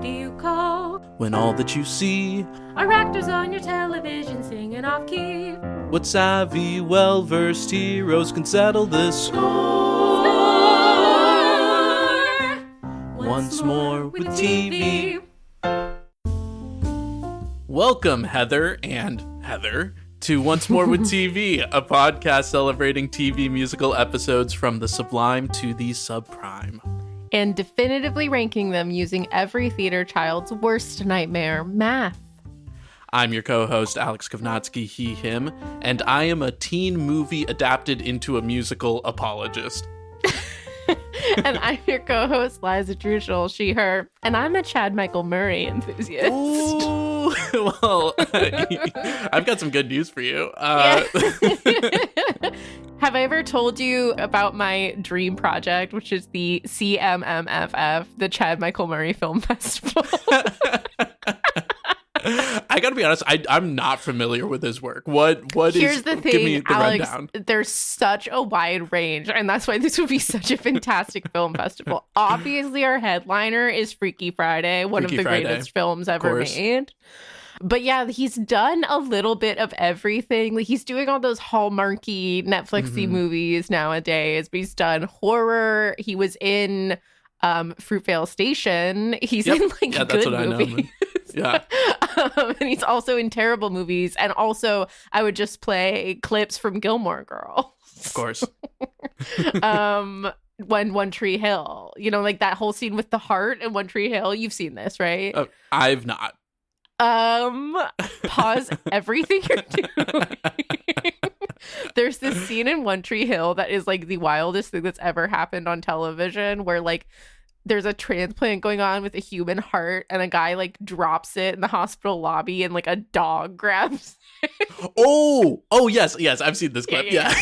do you call when all that you see are actors on your television singing off key? What savvy, well-versed heroes can settle this Score! once more with TV. Welcome, Heather and Heather, to Once More with TV, a podcast celebrating TV musical episodes from the sublime to the subprime. And definitively ranking them using every theater child's worst nightmare, math. I'm your co-host, Alex Kovnatsky, he, him, and I am a teen movie adapted into a musical apologist. And I'm your co-host, Liza Truschel, she, her, and I'm a Chad Michael Murray enthusiast. Ooh, well, I've got some good news for you. Have I ever told you about my dream project, which is the CMMFF, the Chad Michael Murray Film Festival? I gotta be honest, I'm not familiar with his work. Here's the thing, give me the Alex, rundown. there's such a wide range, and that's why this would be such a fantastic film festival. Obviously, our headliner is Freaky Friday, one of the greatest films ever made. But yeah, he's done a little bit of everything. Like, he's doing all those Hallmarky, Netflixy movies nowadays, but he's done horror. He was in Fruitvale Station. He's in good movies. Yeah. And he's also in terrible movies. And also, I would just play clips from Gilmore Girls. Of course. One Tree Hill. You know, like that whole scene with the heart in One Tree Hill. You've seen this, right? I've not. Pause everything you're doing. There's this scene in One Tree Hill that is like the wildest thing that's ever happened on television, where like there's a transplant going on with a human heart, and a guy like drops it in the hospital lobby, and like a dog grabs it. Oh, yes, I've seen this clip. Yeah.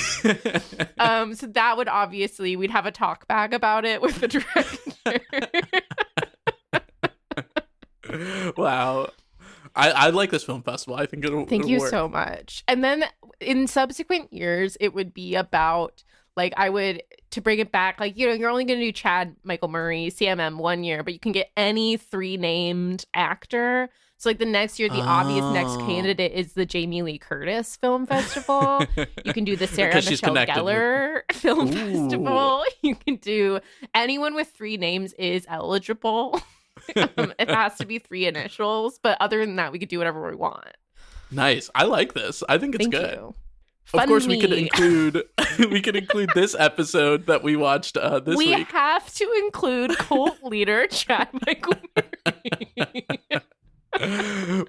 So that would obviously, we'd have a talk back about it with the director. Wow. I like this film festival. I think it'll Thank you work. so much. And then in subsequent years, it would be about, like, to bring it back, like, you know, you're only going to do Chad Michael Murray, CMM 1 year, but you can get any 3 named actor. So, like, the next year, the obvious next candidate is the Jamie Lee Curtis Film Festival. You can do the Sarah Michelle Gellar Film Festival. You can do anyone with 3 names is eligible. It has to be 3 initials, but other than that, we could do whatever we want. Nice. I like this. I think it's Thank good. you. Of course, we could include this episode that we watched this week. We have to include cult leader Chad Michael Murray.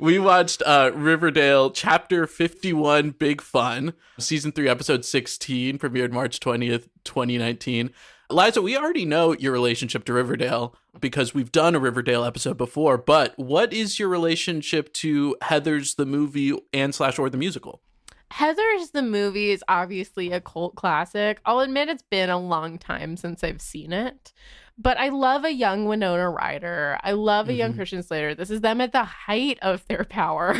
We watched Riverdale Chapter 51 Big Fun, Season 3, Episode 16, premiered March 20th, 2019. Liza, we already know your relationship to Riverdale because we've done a Riverdale episode before, but what is your relationship to Heathers the movie or the musical? Heathers the movie is obviously a cult classic. I'll admit it's been a long time since I've seen it, but I love a young Winona Ryder. I love a young Christian Slater. This is them at the height of their power.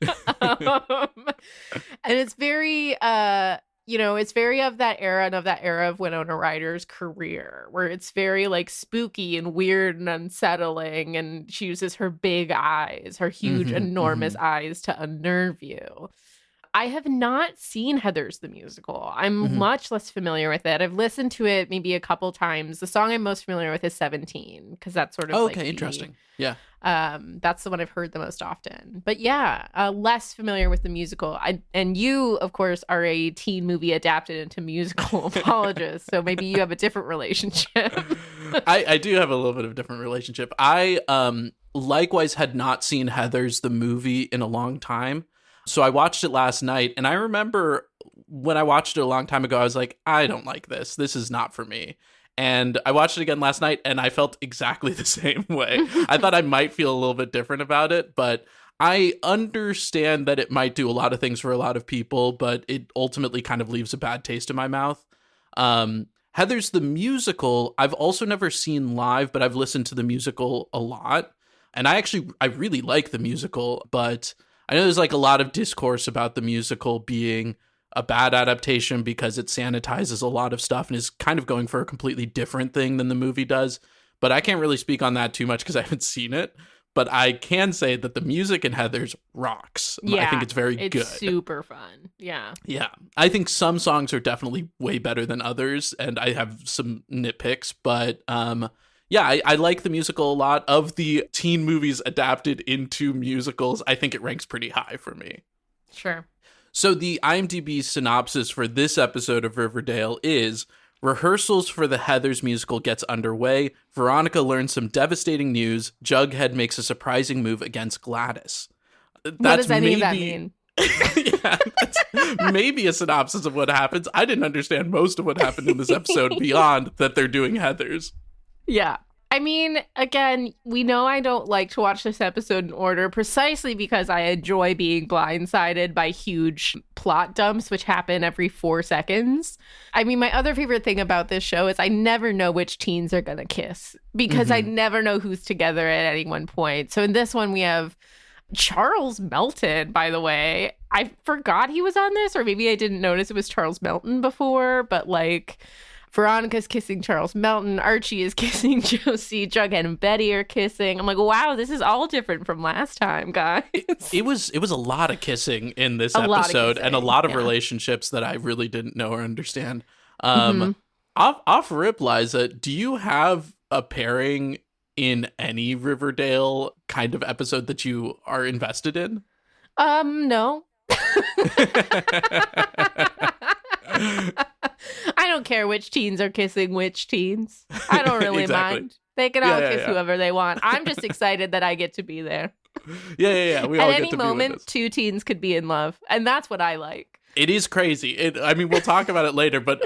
And it's very, it's very of that era and of that era of Winona Ryder's career, where it's very like spooky and weird and unsettling. And she uses her big eyes, her huge, enormous eyes to unnerve you. I have not seen Heathers the musical. I'm much less familiar with it. I've listened to it maybe a couple times. The song I'm most familiar with is 17, because that's sort of interesting. Yeah. That's the one I've heard the most often. But yeah, less familiar with the musical. And you, of course, are a teen movie adapted into musical apologist, so maybe you have a different relationship. I do have a little bit of a different relationship. I likewise had not seen Heathers the movie in a long time. So I watched it last night, and I remember when I watched it a long time ago, I was like, I don't like this. This is not for me. And I watched it again last night, and I felt exactly the same way. I thought I might feel a little bit different about it, but I understand that it might do a lot of things for a lot of people, but it ultimately kind of leaves a bad taste in my mouth. Heathers the musical, I've also never seen live, but I've listened to the musical a lot. And I really like the musical, but I know there's like a lot of discourse about the musical being a bad adaptation because it sanitizes a lot of stuff and is kind of going for a completely different thing than the movie does. but I can't really speak on that too much because I haven't seen it. But I can say that the music in Heathers rocks. Yeah, I think it's very good. It's super fun. Yeah. Yeah. I think some songs are definitely way better than others, and I have some nitpicks, but yeah, I like the musical a lot. Of the teen movies adapted into musicals, I think it ranks pretty high for me. Sure. So the IMDb synopsis for this episode of Riverdale is: rehearsals for the Heathers musical gets underway. Veronica learns some devastating news. Jughead makes a surprising move against Gladys. What does any of that mean? Yeah, that's maybe a synopsis of what happens. I didn't understand most of what happened in this episode beyond that they're doing Heathers. Yeah. I mean, again, we know I don't like to watch this episode in order precisely because I enjoy being blindsided by huge plot dumps, which happen every 4 seconds. I mean, my other favorite thing about this show is I never know which teens are going to kiss because I never know who's together at any one point. So in this one, we have Charles Melton, by the way. I forgot he was on this, or maybe I didn't notice it was Charles Melton before, but like... Veronica's kissing Charles Melton. Archie is kissing Josie. Jughead and Betty are kissing. I'm like, wow, this is all different from last time, guys. It was a lot of kissing in this episode, and a lot of relationships that I really didn't know or understand. Off rip, Liza, do you have a pairing in any Riverdale kind of episode that you are invested in? No. I don't care which teens are kissing which teens. I don't really mind. They can all kiss whoever they want. I'm just excited that I get to be there. Yeah. We all At get any to moment, be with 2 teens could be in love, and that's what I like. It is crazy. I mean, we'll talk about it later, but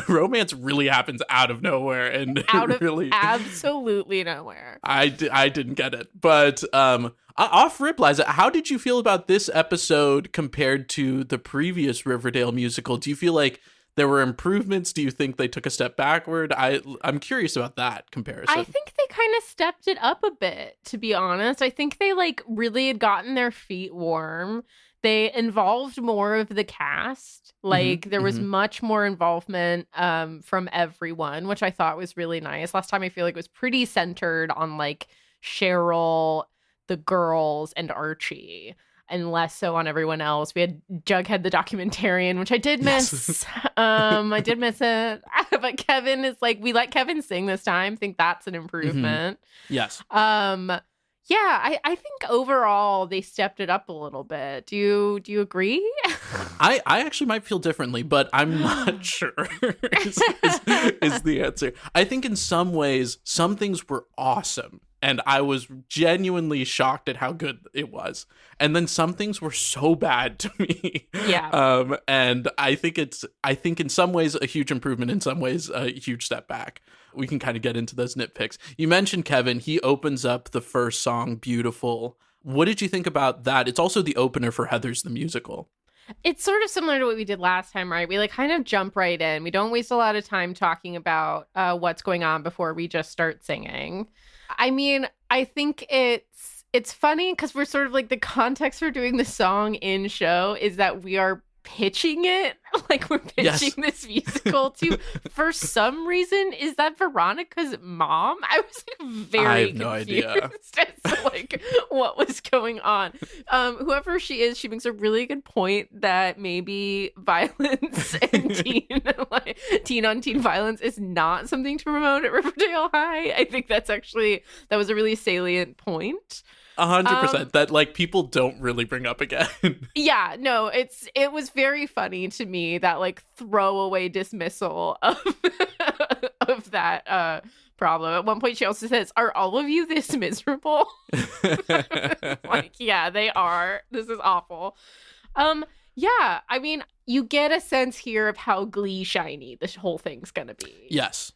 romance really happens out of nowhere, and Out of really, absolutely nowhere. I didn't get it, but off rip, Liza, how did you feel about this episode compared to the previous Riverdale musical? Do you feel like there were improvements? Do you think they took a step backward? I'm curious about that comparison. I think they kind of stepped it up a bit, to be honest. I think they like really had gotten their feet warm. They involved more of the cast. Like there was much more involvement from everyone, which I thought was really nice. Last time I feel like it was pretty centered on like Cheryl, the girls, and Archie, and less so on everyone else. We had Jughead the documentarian, which I did miss. I did miss it. But Kevin is like, we let Kevin sing this time. I think that's an improvement. Yes. Yeah, I think overall they stepped it up a little bit. Do you agree? I actually might feel differently, but I'm not sure is the answer. I think in some ways, some things were awesome, and I was genuinely shocked at how good it was. And then some things were so bad to me. Yeah. And I think in some ways a huge improvement, in some ways a huge step back. We can kind of get into those nitpicks. You mentioned Kevin. He opens up the first song, Beautiful. What did you think about that? It's also the opener for Heathers the musical. It's sort of similar to what we did last time, right? We like kind of jump right in. We don't waste a lot of time talking about what's going on before we just start singing. I mean, I think it's funny because we're sort of like the context for doing the song in show is that we are pitching it like we're pitching this musical to, for some reason, is that Veronica's mom? I was like very confused idea as to like what was going on. Whoever she is, she makes a really good point that maybe violence and teen on teen violence is not something to promote at Riverdale High. I think that was a really salient point. 100% that like people don't really bring up again. Yeah, no, it was very funny to me, that like throwaway dismissal of of that problem. At one point she also says, "Are all of you this miserable?" Like, yeah, they are. This is awful. Yeah, I mean, you get a sense here of how Glee shiny this whole thing's gonna be. Yes.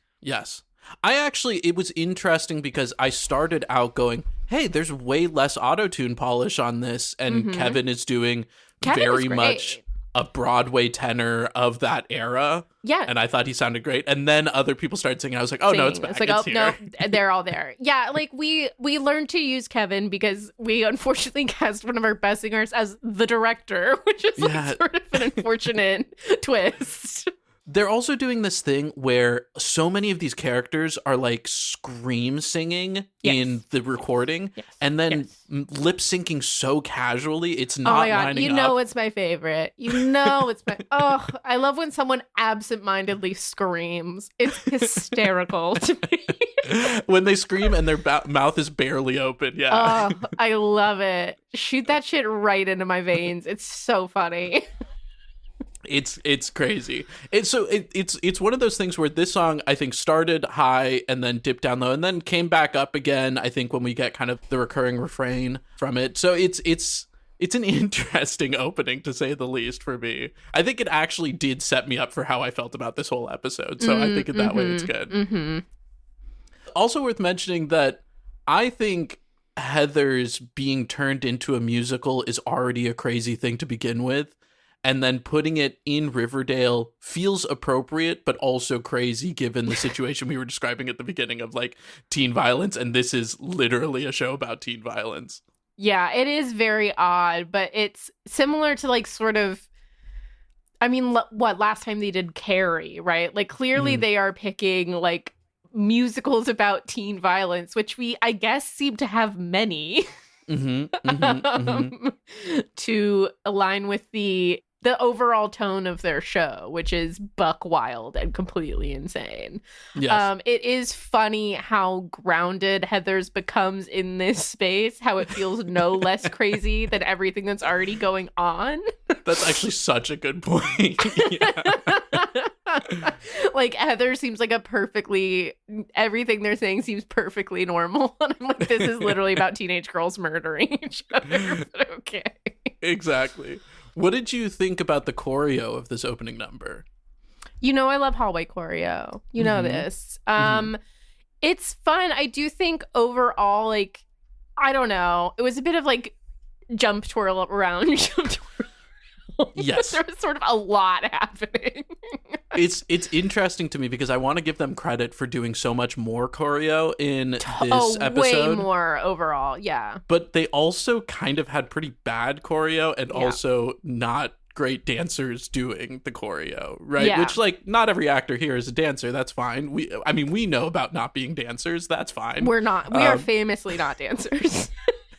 It was interesting because I started out going, hey, there's way less auto-tune polish on this, and Kevin is doing very much a Broadway tenor of that era. Yeah. And I thought he sounded great. And then other people started singing. I was like, oh, no, it's back. It's like, no, they're all there. Yeah, like we learned to use Kevin because we unfortunately cast one of our best singers as the director, which is like sort of an unfortunate twist. They're also doing this thing where so many of these characters are like scream singing in the recording and then lip syncing so casually. It's not lining up. You know it's my favorite. You know it's my... Oh, I love when someone absentmindedly screams. It's hysterical to me. When they scream and their mouth is barely open. Yeah. Oh, I love it. Shoot that shit right into my veins. It's so funny. It's crazy. It's one of those things where this song I think started high and then dipped down low and then came back up again. I think when we get kind of the recurring refrain from it. So it's an interesting opening to say the least for me. I think it actually did set me up for how I felt about this whole episode. So I think in that way it's good. Mm-hmm. Also worth mentioning that I think Heather's being turned into a musical is already a crazy thing to begin with. And then putting it in Riverdale feels appropriate, but also crazy given the situation we were describing at the beginning of like teen violence. And this is literally a show about teen violence. Yeah, it is very odd, but it's similar to like sort of, I mean, what last time they did Carrie, right? Like clearly they are picking like musicals about teen violence, which we, I guess, seem to have many to align with the overall tone of their show, which is buck wild and completely insane. Yes. It is funny how grounded Heather's becomes in this space, how it feels no less crazy than everything that's already going on. That's actually such a good point. Like Heather seems like everything they're saying seems perfectly normal. And I'm like, this is literally about teenage girls murdering each other. But okay. Exactly. What did you think about the choreo of this opening number? You know, I love hallway choreo. You know this. It's fun. I do think overall, like, I don't know. It was a bit of like jump twirl around, jump twirl. Yes. There was sort of a lot happening. It's interesting to me because I want to give them credit for doing so much more choreo in this episode. Way more overall, yeah. But they also kind of had pretty bad choreo and also not great dancers doing the choreo, right? Yeah. Which, like, not every actor here is a dancer. That's fine. We know about not being dancers. That's fine. We're not. We are famously not dancers.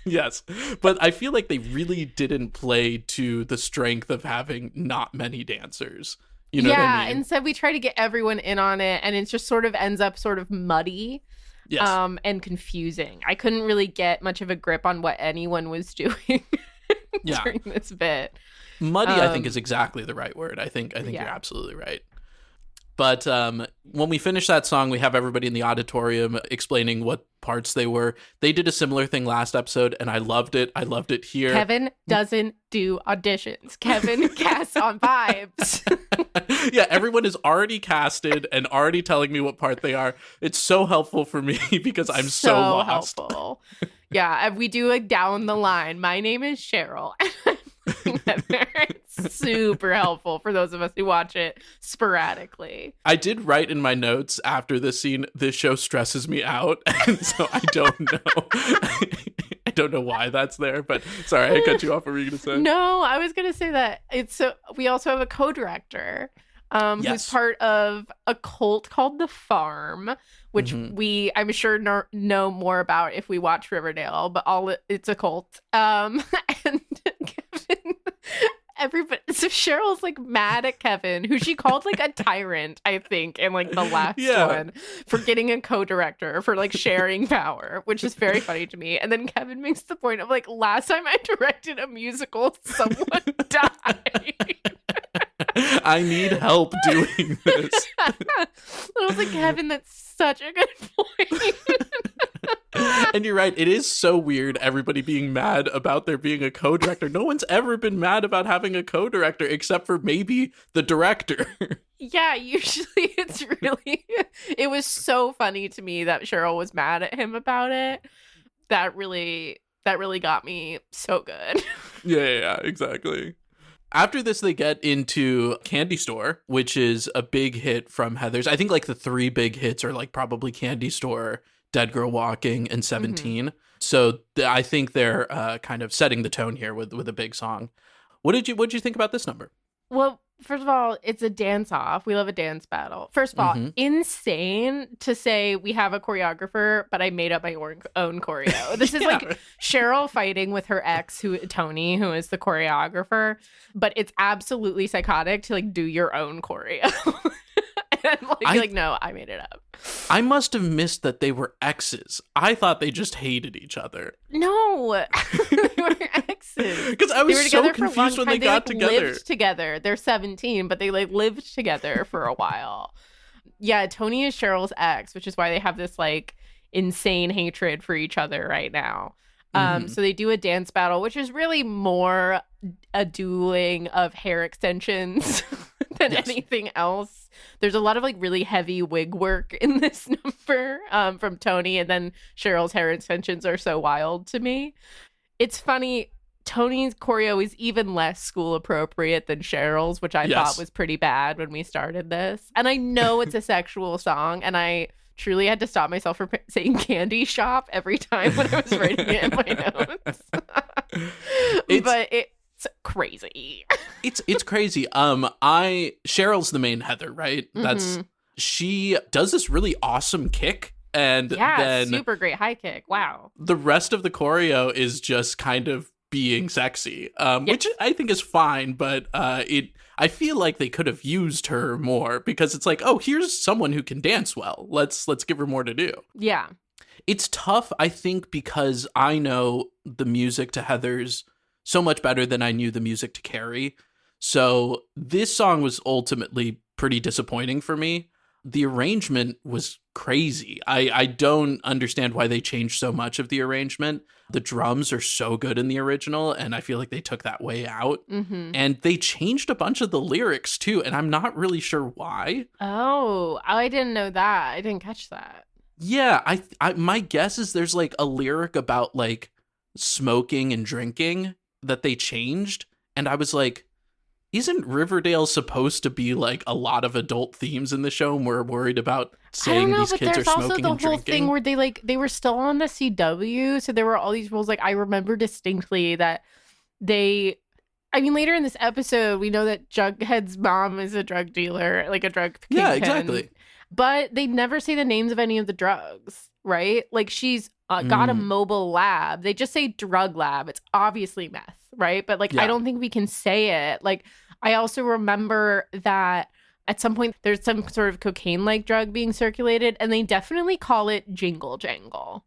Yes, but I feel like they really didn't play to the strength of having not many dancers. You know what I mean? Instead we try to get everyone in on it, and it just sort of ends up sort of muddy and confusing. I couldn't really get much of a grip on what anyone was doing during this bit. Muddy, I think, is exactly the right word. I think you're absolutely right. But when we finish that song, we have everybody in the auditorium explaining what parts they were. They did a similar thing last episode, and I loved it. I loved it here. Kevin doesn't do auditions. Kevin casts on vibes. Yeah, everyone is already casted and already telling me what part they are. It's so helpful for me because I'm so lost. Helpful. Yeah, we do a down the line. My name is Cheryl. It's super helpful for those of us who watch it sporadically. I did write in my notes after this scene, this show stresses me out, and so I don't know. I don't know why that's there, but sorry, I cut you off. What were you gonna say? No, I was gonna say that we also have a co-director who's part of a cult called The Farm, which I'm sure know more about if we watch Riverdale, but it's a cult. And Kevin, so Cheryl's like mad at Kevin, who she called like a tyrant, I think, in like the last one, for getting a co-director, for like sharing power, which is very funny to me. And then Kevin makes the point of like, last time I directed a musical, someone died. I need help doing this. I was like, Kevin, that's such a good point. And you're right. It is so weird, everybody being mad about there being a co-director. No one's ever been mad about having a co-director except for maybe the director. Yeah, usually it was so funny to me that Cheryl was mad at him about it. That really got me so good. Yeah, exactly. After this, they get into Candy Store, which is a big hit from Heather's. I think like the three big hits are like probably Candy Store, Dead Girl Walking, and 17. So I think they're kind of setting the tone here with a big song. What'd you think about this number? Well, first of all, it's a dance-off. We love a dance battle. First of all, insane to say we have a choreographer, but I made up my own choreo. This is like Cheryl fighting with her ex, Tony, who is the choreographer. But it's absolutely psychotic to like do your own choreo. And like, no, I made it up. I must have missed that they were exes. I thought they just hated each other. No, they were exes. Because I was so confused when they got together. Lived together. They're 17, but they like lived together for a while. Yeah, Tony is Cheryl's ex, which is why they have this like insane hatred for each other right now. So they do a dance battle, which is really more a dueling of hair extensions than anything else. There's a lot of like really heavy wig work in this number from Tony, and then Cheryl's hair extensions are so wild to me. It's funny. Tony's choreo is even less school appropriate than Cheryl's, which I thought was pretty bad when we started this. And I know it's a sexual song, and I truly had to stop myself from saying candy shop every time when I was writing it in my notes. But it's crazy. It's crazy. Cheryl's the main Heather, right? She does this really awesome kick, and then super great high kick. Wow. The rest of the choreo is just kind of being sexy, which I think is fine, but I feel like they could have used her more, because it's like, oh, here's someone who can dance well. Let's give her more to do. Yeah. It's tough, I think, because I know the music to Heather's so much better than I knew the music to Carrie. So this song was ultimately pretty disappointing for me. The arrangement was crazy. I don't understand why they changed so much of the arrangement. The drums are so good in the original, and I feel like they took that way out. And they changed a bunch of the lyrics too, and I'm not really sure why. Oh, I didn't know that. I didn't catch that. Yeah, I my guess is there's like a lyric about like smoking and drinking that they changed, and I was like, isn't Riverdale supposed to be like a lot of adult themes in the show, and we're worried about saying these kids are smoking and drinking? There's also the whole thing where they were still on the CW, so there were all these rules. Like, I remember distinctly that later in this episode, we know that Jughead's mom is a drug dealer, like a drug kingpin. Yeah, exactly. But they never say the names of any of the drugs, right? Like, she's got a mobile lab. They just say drug lab. It's obviously meth, right? But like, I don't think we can say it. Like, I also remember that at some point there's some sort of cocaine-like drug being circulated, and they definitely call it jingle jangle.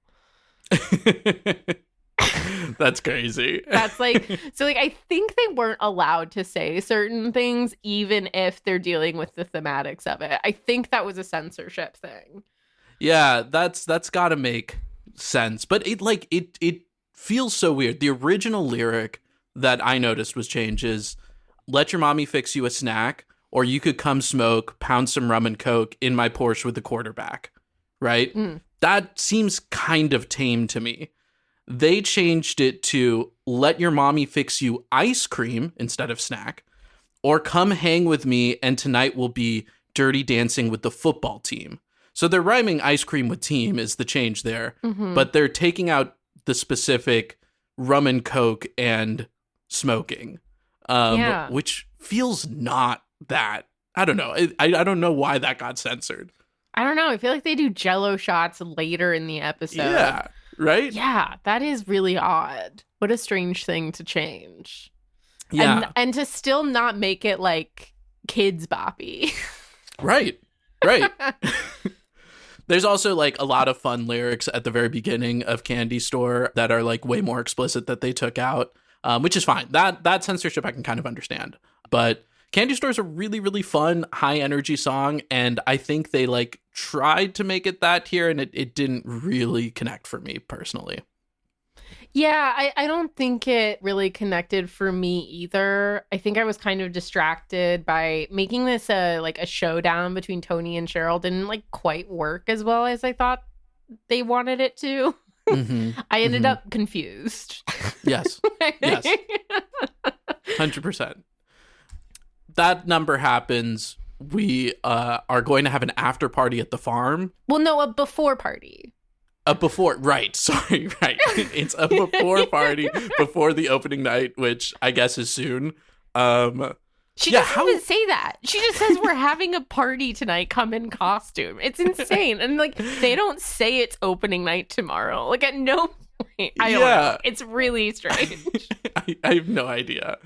That's crazy. That's like, so like, I think they weren't allowed to say certain things, even if they're dealing with the thematics of it. I think that was a censorship thing. Yeah, that's gotta make sense. But it feels so weird. The original lyric that I noticed was changes: let your mommy fix you a snack, or you could come smoke, pound some rum and coke in my Porsche with the quarterback. Right? That seems kind of tame to me. They changed it to let your mommy fix you ice cream instead of snack, or come hang with me and tonight will be dirty dancing with the football team. So they're rhyming ice cream with team is the change there, but they're taking out the specific rum and coke and smoking, which feels not that. I don't know. I don't know why that got censored. I don't know. I feel like they do Jello shots later in the episode. Yeah, right? Yeah, that is really odd. What a strange thing to change. Yeah. And to still not make it like kids boppy. Right. There's also like a lot of fun lyrics at the very beginning of Candy Store that are like way more explicit that they took out, which is fine. That censorship I can kind of understand. But Candy Store is a really, really fun, high energy song. And I think they like tried to make it that here, and it didn't really connect for me personally. Yeah, I don't think it really connected for me either. I think I was kind of distracted by making this a showdown between Tony and Cheryl didn't like quite work as well as I thought they wanted it to. I ended up confused. Yes. 100%. That number happens. We are going to have an after party at the farm. Well, no, a before party. A before, right. Sorry, right. It's a before party before the opening night, which I guess is soon. She doesn't even say that. She just says we're having a party tonight. Come in costume. It's insane. And like they don't say it's opening night tomorrow. Like at no point. I don't know. It's really strange. I have no idea.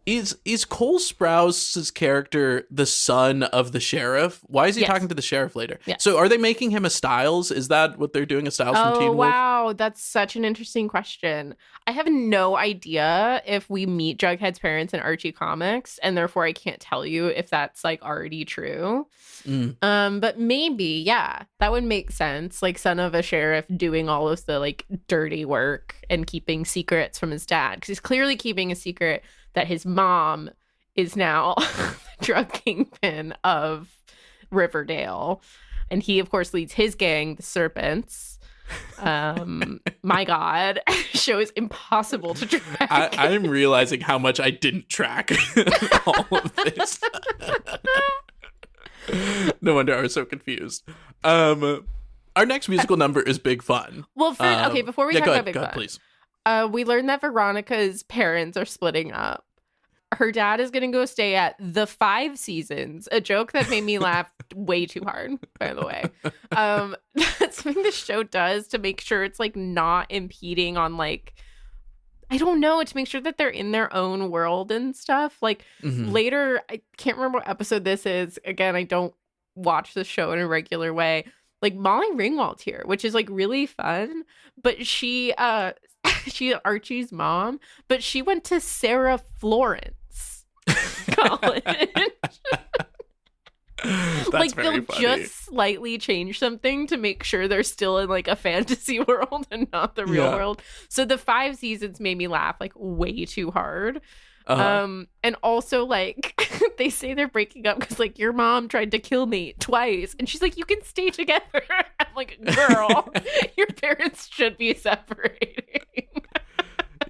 Is Cole Sprouse's character the son of the sheriff? Why is he talking to the sheriff later? Yes. So are they making him a Stiles? Is that what they're doing? A Stiles from Teen Wolf? Oh, wow. That's such an interesting question. I have no idea if we meet Jughead's parents in Archie comics, and therefore I can't tell you if that's like already true. But maybe, yeah, that would make sense. Like son of a sheriff doing all of the like dirty work and keeping secrets from his dad. Because he's clearly keeping a secret that his mom is now the drug kingpin of Riverdale. And he, of course, leads his gang, the Serpents. My God, show is impossible to track. I'm realizing how much I didn't track all of this. No wonder I was so confused. Our next musical number is Big Fun. Well, okay, before we talk about Big Fun, please. We learned that Veronica's parents are splitting up. Her dad is going to go stay at the 5 Seasons, a joke that made me laugh way too hard, by the way. That's something the show does to make sure it's like not impeding on like, I don't know, to make sure that they're in their own world and stuff. Like later, I can't remember what episode this is. Again, I don't watch the show in a regular way. Like Molly Ringwald's here, which is like really fun. But she's Archie's mom, but she went to Sarah Florence college. Like they'll funny. just slightly change something to make sure they're still in like a fantasy world and not the real world. So the 5 Seasons made me laugh like way too hard. And also like they say they're breaking up because like your mom tried to kill me twice, and she's like, you can stay together. I'm like, girl, your parents should be separating.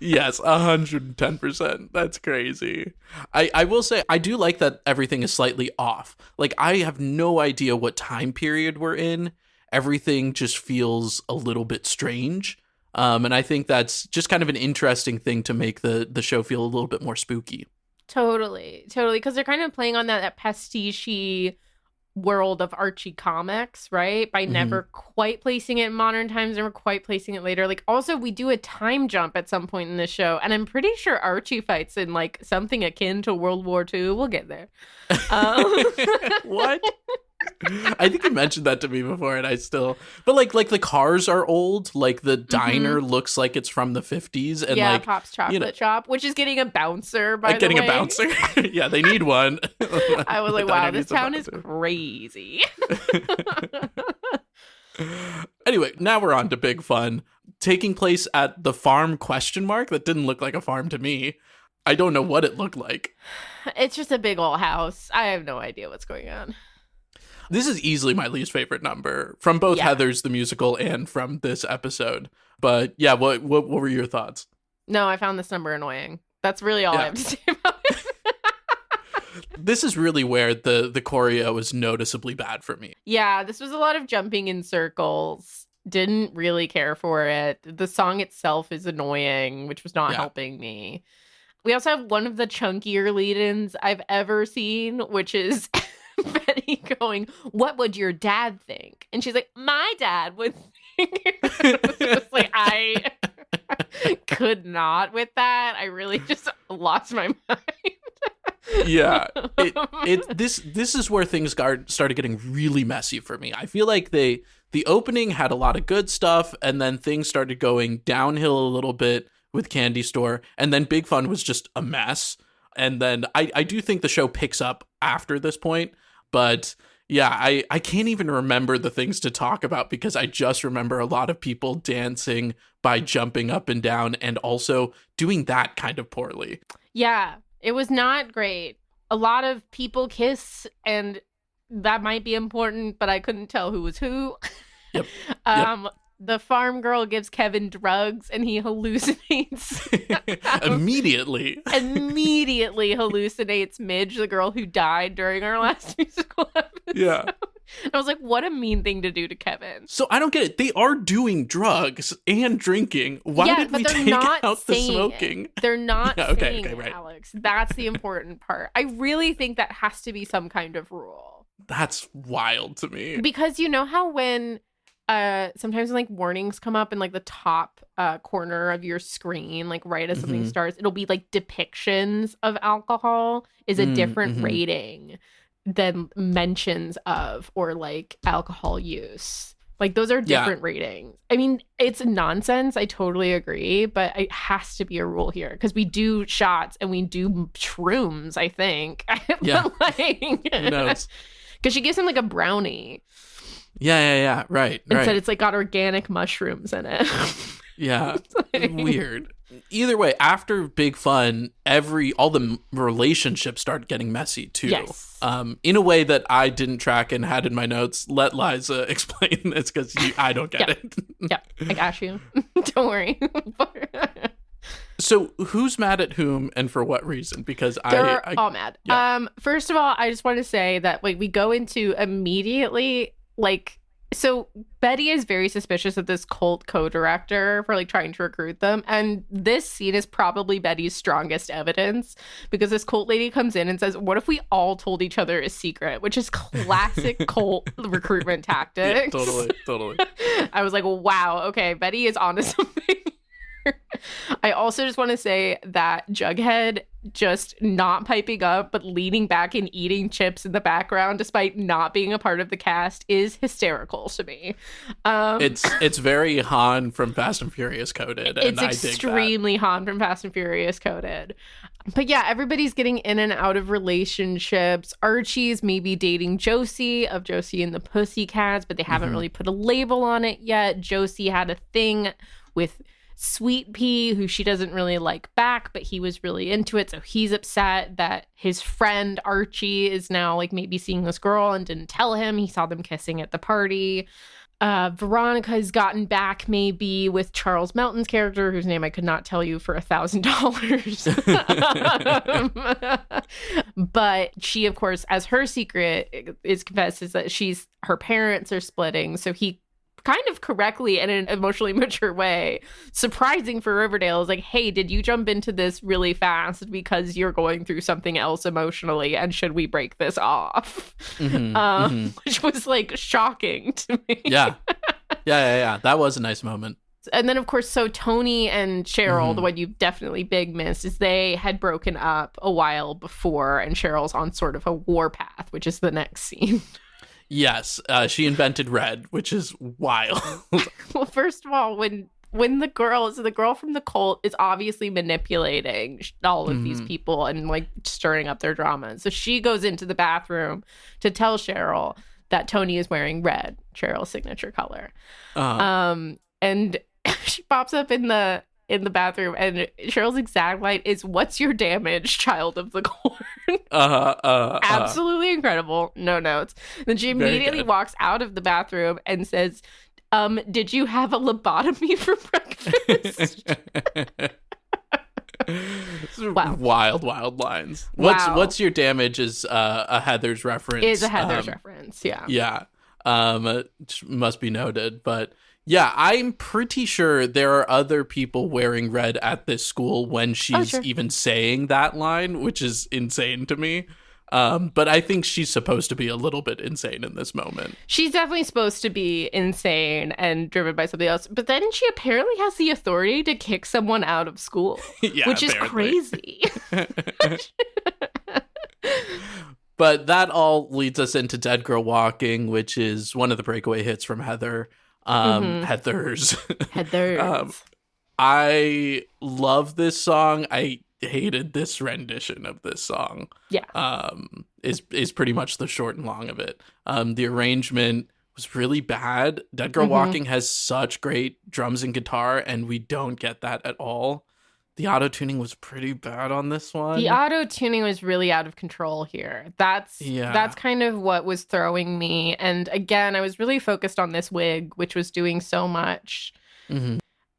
Yes, 110%. That's crazy. I will say, I do like that everything is slightly off. Like, I have no idea what time period we're in. Everything just feels a little bit strange. And I think that's just kind of an interesting thing to make the show feel a little bit more spooky. Totally. Because they're kind of playing on that pastiche world of Archie comics, right? By never quite placing it in modern times, never quite placing it later. Like, also, we do a time jump at some point in the show, and I'm pretty sure Archie fights in like something akin to World War II. We'll get there. What? I think you mentioned that to me before, and I still, but like the cars are old. Like the diner looks like it's from the 50s, and like Pop's Chocolate Shop, which is getting a bouncer. By the way, getting a bouncer. Yeah, they need one. I was like, wow, this town is crazy. Anyway, now we're on to Big Fun, taking place at the farm ? That didn't look like a farm to me. I don't know what it looked like. It's just a big old house. I have no idea what's going on. This is easily my least favorite number from both Heathers the musical and from this episode. But yeah, what were your thoughts? No, I found this number annoying. That's really all I have to say about it. This is really where the choreo is noticeably bad for me. Yeah, this was a lot of jumping in circles. Didn't really care for it. The song itself is annoying, which was not helping me. We also have one of the chunkier lead-ins I've ever seen, which is Betty going, "What would your dad think?" And she's like, "My dad would think." It's like, I could not with that. I really just lost my mind. Yeah, this is where things started getting really messy for me. I feel like the opening had a lot of good stuff, and then things started going downhill a little bit with Candy Store, and then Big Fun was just a mess. And then I do think the show picks up after this point, but yeah, I can't even remember the things to talk about because I just remember a lot of people dancing by jumping up and down and also doing that kind of poorly. Yeah, it was not great. A lot of people kiss, and that might be important, but I couldn't tell who was who. Yep. The farm girl gives Kevin drugs, and he hallucinates. Immediately hallucinates Midge, the girl who died during our last musical episode. Yeah. And I was like, what a mean thing to do to Kevin. So I don't get it. They are doing drugs and drinking. Why did we take out the smoking? They're not saying it, right. Alex. That's the important part. I really think that has to be some kind of rule. That's wild to me. Because you know how when sometimes when, like, warnings come up in like the top corner of your screen, like right as something starts, it'll be like depictions of alcohol is a different rating than mentions of or like alcohol use. Like those are different ratings. I mean, it's nonsense. I totally agree, but it has to be a rule here because we do shots and we do shrooms, I think. Yeah. Like, who knows? Because she gives him like a brownie. Yeah. Right. And said it's like got organic mushrooms in it. Yeah. Weird. Either way, after Big Fun, all the relationships started getting messy too. Yes. In a way that I didn't track and had in my notes. Let Liza explain this because I don't get it. Yeah, I got you. Don't worry. So who's mad at whom and for what reason? Because they're all mad. Yeah. First of all, I just want to say that like we go into immediately like. So Betty is very suspicious of this cult co-director for like trying to recruit them. And this scene is probably Betty's strongest evidence because this cult lady comes in and says, what if we all told each other a secret? Which is classic cult recruitment tactics. Yeah, totally. I was like, wow, okay, Betty is onto something. I also just want to say that Jughead just not piping up but leaning back and eating chips in the background despite not being a part of the cast is hysterical to me. It's very Han from Fast and Furious coded, and it's extremely Han from Fast and Furious coded. But yeah, everybody's getting in and out of relationships. Archie's maybe dating Josie of Josie and the Pussycats, but they haven't really put a label on it yet. Josie had a thing with Sweet Pea, who she doesn't really like back, but he was really into it. So he's upset that his friend Archie is now like maybe seeing this girl and didn't tell him. He saw them kissing at the party. Veronica's gotten back maybe with Charles Melton's character, whose name I could not tell you for $1,000. But she, of course, as her secret is confessed, is that her parents are splitting. So he kind of correctly and in an emotionally mature way, surprising for Riverdale, is like, hey, did you jump into this really fast because you're going through something else emotionally, and should we break this off? Which was like shocking to me. Yeah. That was a nice moment. And then, of course, so Tony and Cheryl, the one you definitely big missed, is they had broken up a while before, and Cheryl's on sort of a warpath, which is the next scene. Yes, she invented red, which is wild. Well, first of all, when the girl from the cult is obviously manipulating all of these people and like stirring up their drama. So she goes into the bathroom to tell Cheryl that Tony is wearing red, Cheryl's signature color. And she pops up in the bathroom, and Cheryl's exact line is, "What's your damage, child of the corn?" Absolutely incredible. No notes. Then she immediately walks out of the bathroom and says, "Did you have a lobotomy for breakfast?" Wow. Wild lines. What's your damage is a Heather's reference. Is a Heather's reference, yeah. Yeah. Must be noted, but yeah, I'm pretty sure there are other people wearing red at this school when she's even saying that line, which is insane to me. But I think she's supposed to be a little bit insane in this moment. She's definitely supposed to be insane and driven by something else. But then she apparently has the authority to kick someone out of school, which is crazy. But that all leads us into Dead Girl Walking, which is one of the breakaway hits from Heather. Heather's. I love this song. I hated this rendition of this song. Yeah. Is pretty much the short and long of it. The arrangement was really bad. Dead Girl Walking has such great drums and guitar, and we don't get that at all. The auto-tuning was pretty bad on this one. The auto-tuning was really out of control here. That's kind of what was throwing me. And again, I was really focused on this wig, which was doing so much.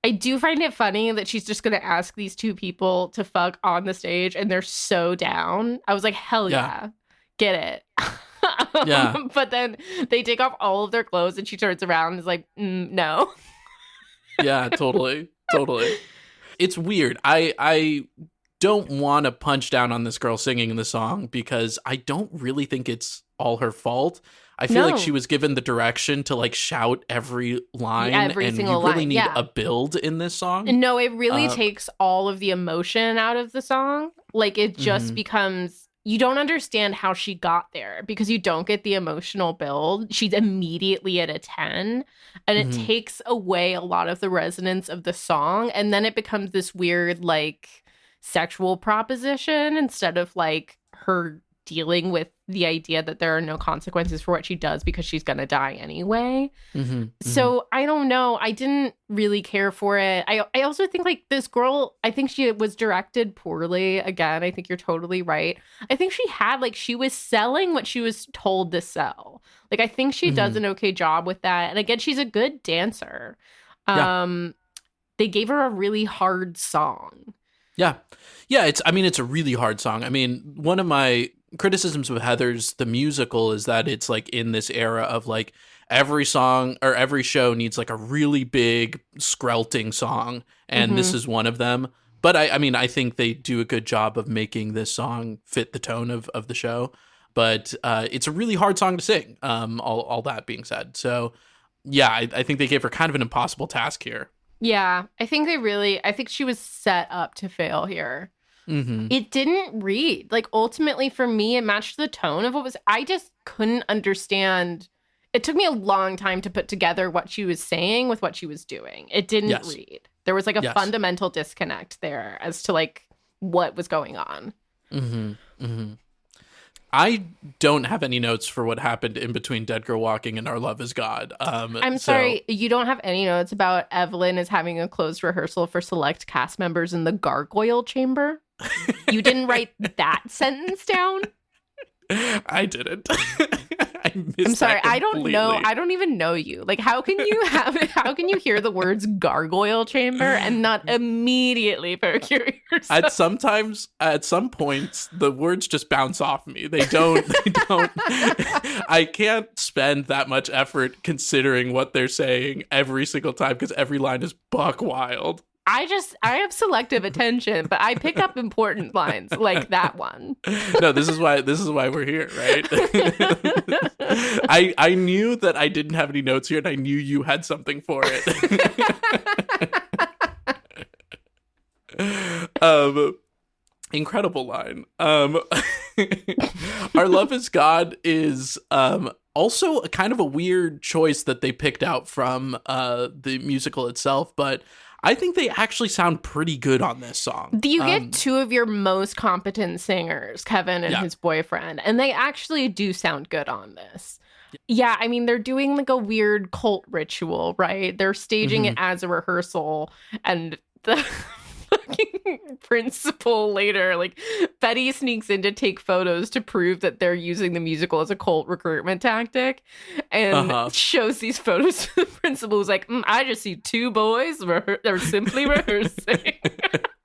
I do find it funny that she's just going to ask these two people to fuck on the stage, and they're so down. I was like, hell yeah. Get it. Yeah. But then they take off all of their clothes and she turns around and is like, no. Yeah, totally. Totally. It's weird. I don't want to punch down on this girl singing the song because I don't really think it's all her fault. I feel like she was given the direction to like shout every line, Every and single you really line, need yeah. a build in this song. No, it really takes all of the emotion out of the song. Like it just becomes, you don't understand how she got there because you don't get the emotional build. She's immediately at a 10 and it takes away a lot of the resonance of the song. And then it becomes this weird like sexual proposition instead of like her dealing with the idea that there are no consequences for what she does because she's gonna die anyway. So I don't know. I didn't really care for it. I also think like this girl, I think she was directed poorly. Again, I think you're totally right. I think she was selling what she was told to sell. Like I think she does an okay job with that. And again, she's a good dancer. They gave her a really hard song. Yeah. It's a really hard song. I mean, one of my criticisms of Heathers the musical is that it's like in this era of like every song or every show needs like a really big skrelting song, and this is one of them. But I think they do a good job of making this song fit the tone of the show. But it's a really hard song to sing. All that being said, so yeah, I think they gave her kind of an impossible task here. Yeah, I think she was set up to fail here. It didn't read. Like, ultimately, for me, it matched the tone of I just couldn't understand. It took me a long time to put together what she was saying with what she was doing. It didn't read. There was, like, a fundamental disconnect there as to, like, what was going on. I don't have any notes for what happened in between Dead Girl Walking and Our Love Is God. I'm sorry, you don't have any notes about Evelyn is having a closed rehearsal for select cast members in the gargoyle chamber? You didn't write that sentence down? I didn't. I'm sorry, I don't know. I don't even know you. Like, how can you hear the words gargoyle chamber and not immediately procure yourself? At some points, the words just bounce off me. They don't. I can't spend that much effort considering what they're saying every single time because every line is buck wild. I have selective attention, but I pick up important lines like that one. No, this is why we're here, right? I knew that I didn't have any notes here, and I knew you had something for it. Incredible line. Our Love Is God is also a kind of a weird choice that they picked out from the musical itself, but I think they actually sound pretty good on this song. You get two of your most competent singers, Kevin and his boyfriend, and they actually do sound good on this. Yeah, I mean, they're doing like a weird cult ritual, right? They're staging it as a rehearsal, and the fucking principal later, like, Betty sneaks in to take photos to prove that they're using the musical as a cult recruitment tactic, and shows these photos to the principal, who's like, I just see two boys they're simply rehearsing.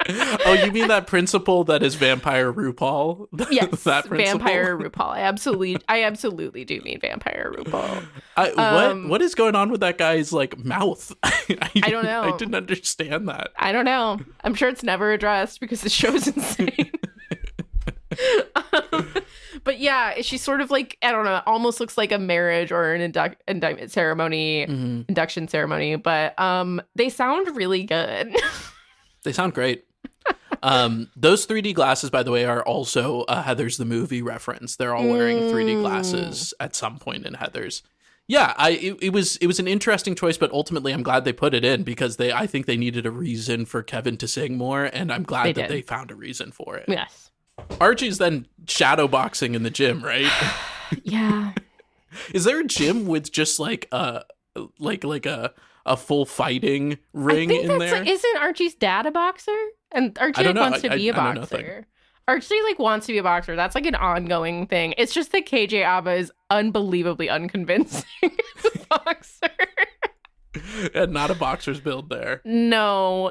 Oh, you mean that principal that is Vampire RuPaul? Yes, that principal? Vampire RuPaul. I absolutely do mean Vampire RuPaul. What is going on with that guy's like mouth? I don't know. I didn't understand that. I don't know. I'm sure it's never addressed because the show's insane. But yeah, she's sort of like, I don't know, almost looks like a marriage or an induction ceremony. But they sound really good. They sound great. Those 3D glasses, by the way, are also a Heathers the movie reference. They're all wearing 3D glasses at some point in Heathers. Yeah, it was an interesting choice, but ultimately I'm glad they put it in because I think they needed a reason for Kevin to sing more, and I'm glad they found a reason for it. Yes. Archie's then shadowboxing in the gym, right? Yeah. Is there a gym with just like a full fighting ring in there? Isn't Archie's dad a boxer? And Archie wants to be a boxer. Archie wants to be a boxer. That's like an ongoing thing. It's just that KJ Abba is unbelievably unconvincing as a boxer. And not a boxer's build there. No.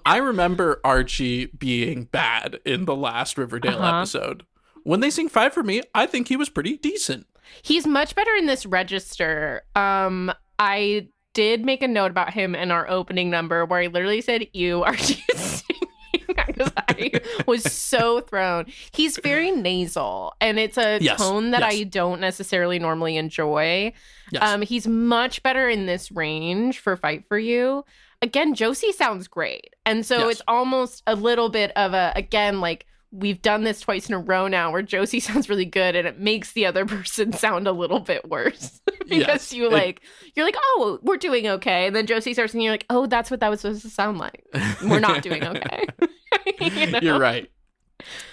I remember Archie being bad in the last Riverdale episode when they sing Fight for Me, I think he was pretty decent. He's much better in this register. I did make a note about him in our opening number where I literally said, "You are just singing," because I was so thrown. He's very nasal, and it's a tone that I don't necessarily normally enjoy. Yes. He's much better in this range for Fight for You. Again, Josie sounds great. And so it's almost a little bit of a, again, like, we've done this twice in a row now where Josie sounds really good and it makes the other person sound a little bit worse. Because you're like, oh, we're doing okay. And then Josie starts and you're like, oh, that's what that was supposed to sound like. We're not doing okay. You know? You're right.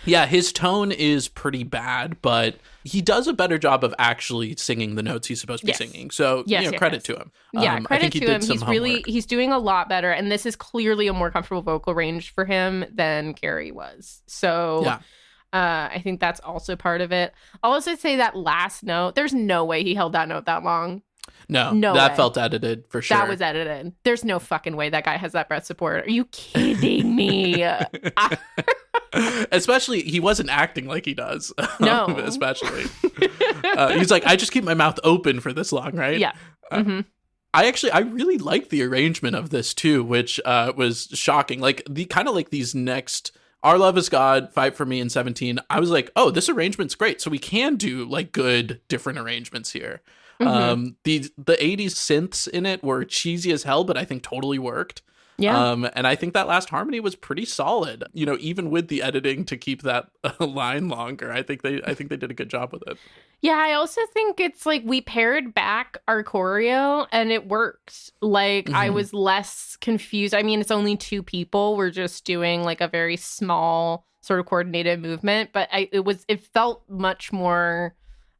Yeah, his tone is pretty bad, but he does a better job of actually singing the notes he's supposed to be singing. So, credit to him. Yeah, credit to him. He's he's doing a lot better. And this is clearly a more comfortable vocal range for him than Carrie was. So I think that's also part of it. I'll also say that last note, there's no way he held that note that long. No that felt edited for sure. That was edited. There's no fucking way that guy has that breath support. Are you kidding me? Especially, he wasn't acting like he does. No. Especially. He's like, I just keep my mouth open for this long, right? Yeah. I really liked the arrangement of this too, which was shocking. Like these next Our Love Is God, Fight for Me, and 17. I was like, oh, this arrangement's great. So we can do like good different arrangements here. The 80s synths in it were cheesy as hell, but I think totally worked. Yeah. And I think that last harmony was pretty solid. You know, even with the editing to keep that line longer, I think they did a good job with it. Yeah, I also think it's like we pared back our choreo and it works. Like I was less confused. I mean, it's only 2 people. We're just doing like a very small sort of coordinated movement, but it felt much more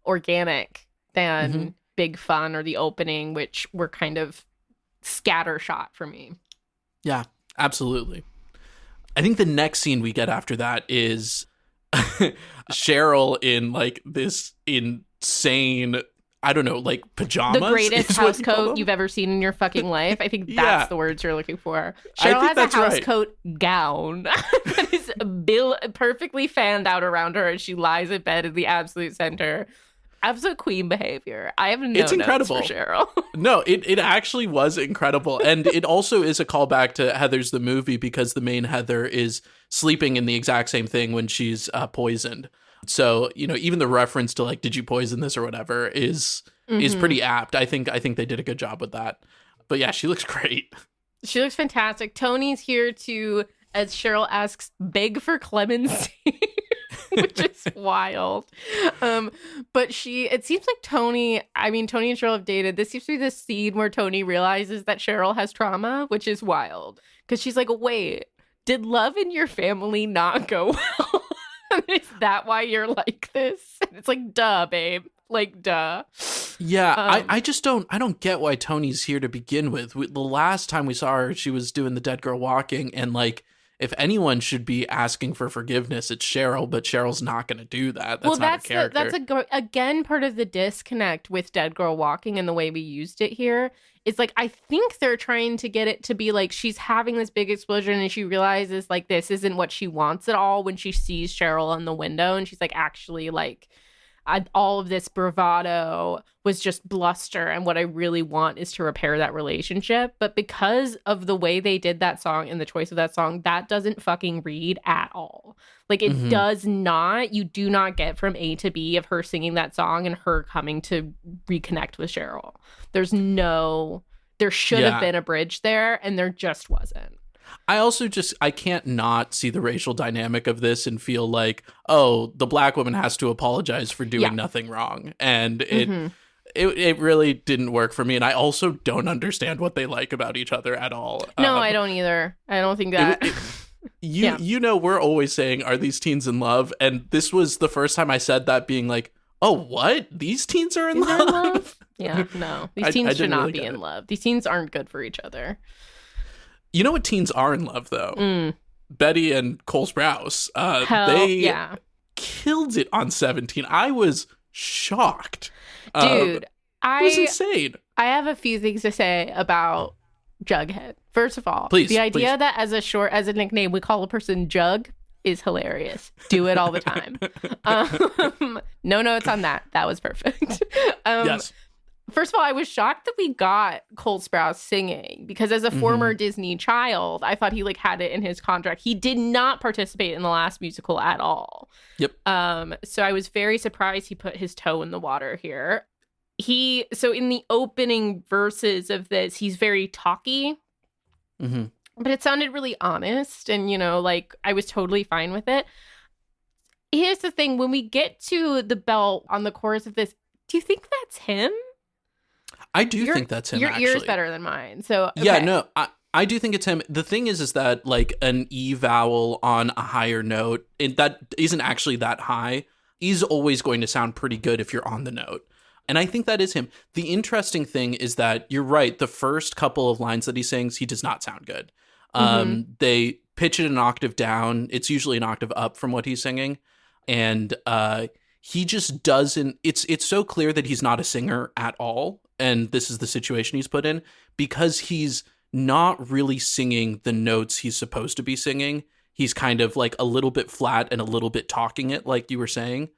organic than Big Fun or the opening, which were kind of scattershot for me. Yeah, absolutely. I think the next scene we get after that is Cheryl in like this insane, I don't know, like pajamas. The greatest house coat you've ever seen in your fucking life. I think that's the words you're looking for. Cheryl has a house coat gown that is perfectly fanned out around her as she lies in bed in the absolute center. Absolute queen behavior. I have no It's incredible. notes for Cheryl. No, it actually was incredible. And it also is a callback to Heather's the movie because the main Heather is sleeping in the exact same thing when she's poisoned. So, you know, even the reference to like, did you poison this or whatever is pretty apt. I think they did a good job with that. But yeah, she looks great. She looks fantastic. Tony's here to, as Cheryl asks, beg for clemency. Which is wild. But it seems like Tony and Cheryl have dated. This seems to be the scene where Tony realizes that Cheryl has trauma, which is wild. Because she's like, wait, did love in your family not go well? Is that why you're like this? And it's like, duh, babe. Like, duh. Yeah, I don't get why Tony's here to begin with. The last time we saw her, she was doing the dead girl walking, and like, if anyone should be asking for forgiveness, it's Cheryl, but Cheryl's not going to do that. That's not her character. Again, part of the disconnect with Dead Girl Walking and the way we used it here is like, I think they're trying to get it to be like she's having this big explosion and she realizes like this isn't what she wants at all when she sees Cheryl in the window. And she's like, actually, like, all of this bravado was just bluster, and what I really want is to repair that relationship. But because of the way they did that song and the choice of that song, that doesn't fucking read at all. Like, it does not. You do not get from A to B of her singing that song and her coming to reconnect with Cheryl. There should have been a bridge there, and there just wasn't. I also I can't not see the racial dynamic of this and feel like, oh, the black woman has to apologize for doing nothing wrong. And it really didn't work for me. And I also don't understand what they like about each other at all. No, I don't either. I don't think that. You know, we're always saying, are these teens in love? And this was the first time I said that, being like, oh, what? These teens are in love? Yeah, no. These teens should not be in love. These teens aren't good for each other. You know what teens are in love, though? Betty and Cole Sprouse. They killed it on 17. I was shocked. Dude, it was insane. I have a few things to say about Jughead. First of all, please, the idea that as a nickname we call a person Jug is hilarious. Do it all the time. No notes on that. That was perfect. Yes. First of all, I was shocked that we got Cole Sprouse singing because as a former Disney child, I thought he like had it in his contract. He did not participate in the last musical at all. Yep. So I was very surprised he put his toe in the water here. So in the opening verses of this, he's very talky, but it sounded really honest. And, you know, like I was totally fine with it. Here's the thing. When we get to the belt on the chorus of this, do you think that's him? I do think that's him, Your actually. ear's better than mine. So, okay. Yeah, no, I do think it's him. The thing is that like an E vowel on a higher note, that isn't actually that high, is always going to sound pretty good if you're on the note. And I think that is him. The interesting thing is that you're right. The first couple of lines that he sings, he does not sound good. They pitch it an octave down. It's usually an octave up from what he's singing. And he just doesn't, it's so clear that he's not a singer at all. And this is the situation he's put in because he's not really singing the notes he's supposed to be singing. He's kind of like a little bit flat and a little bit talking it, like you were saying.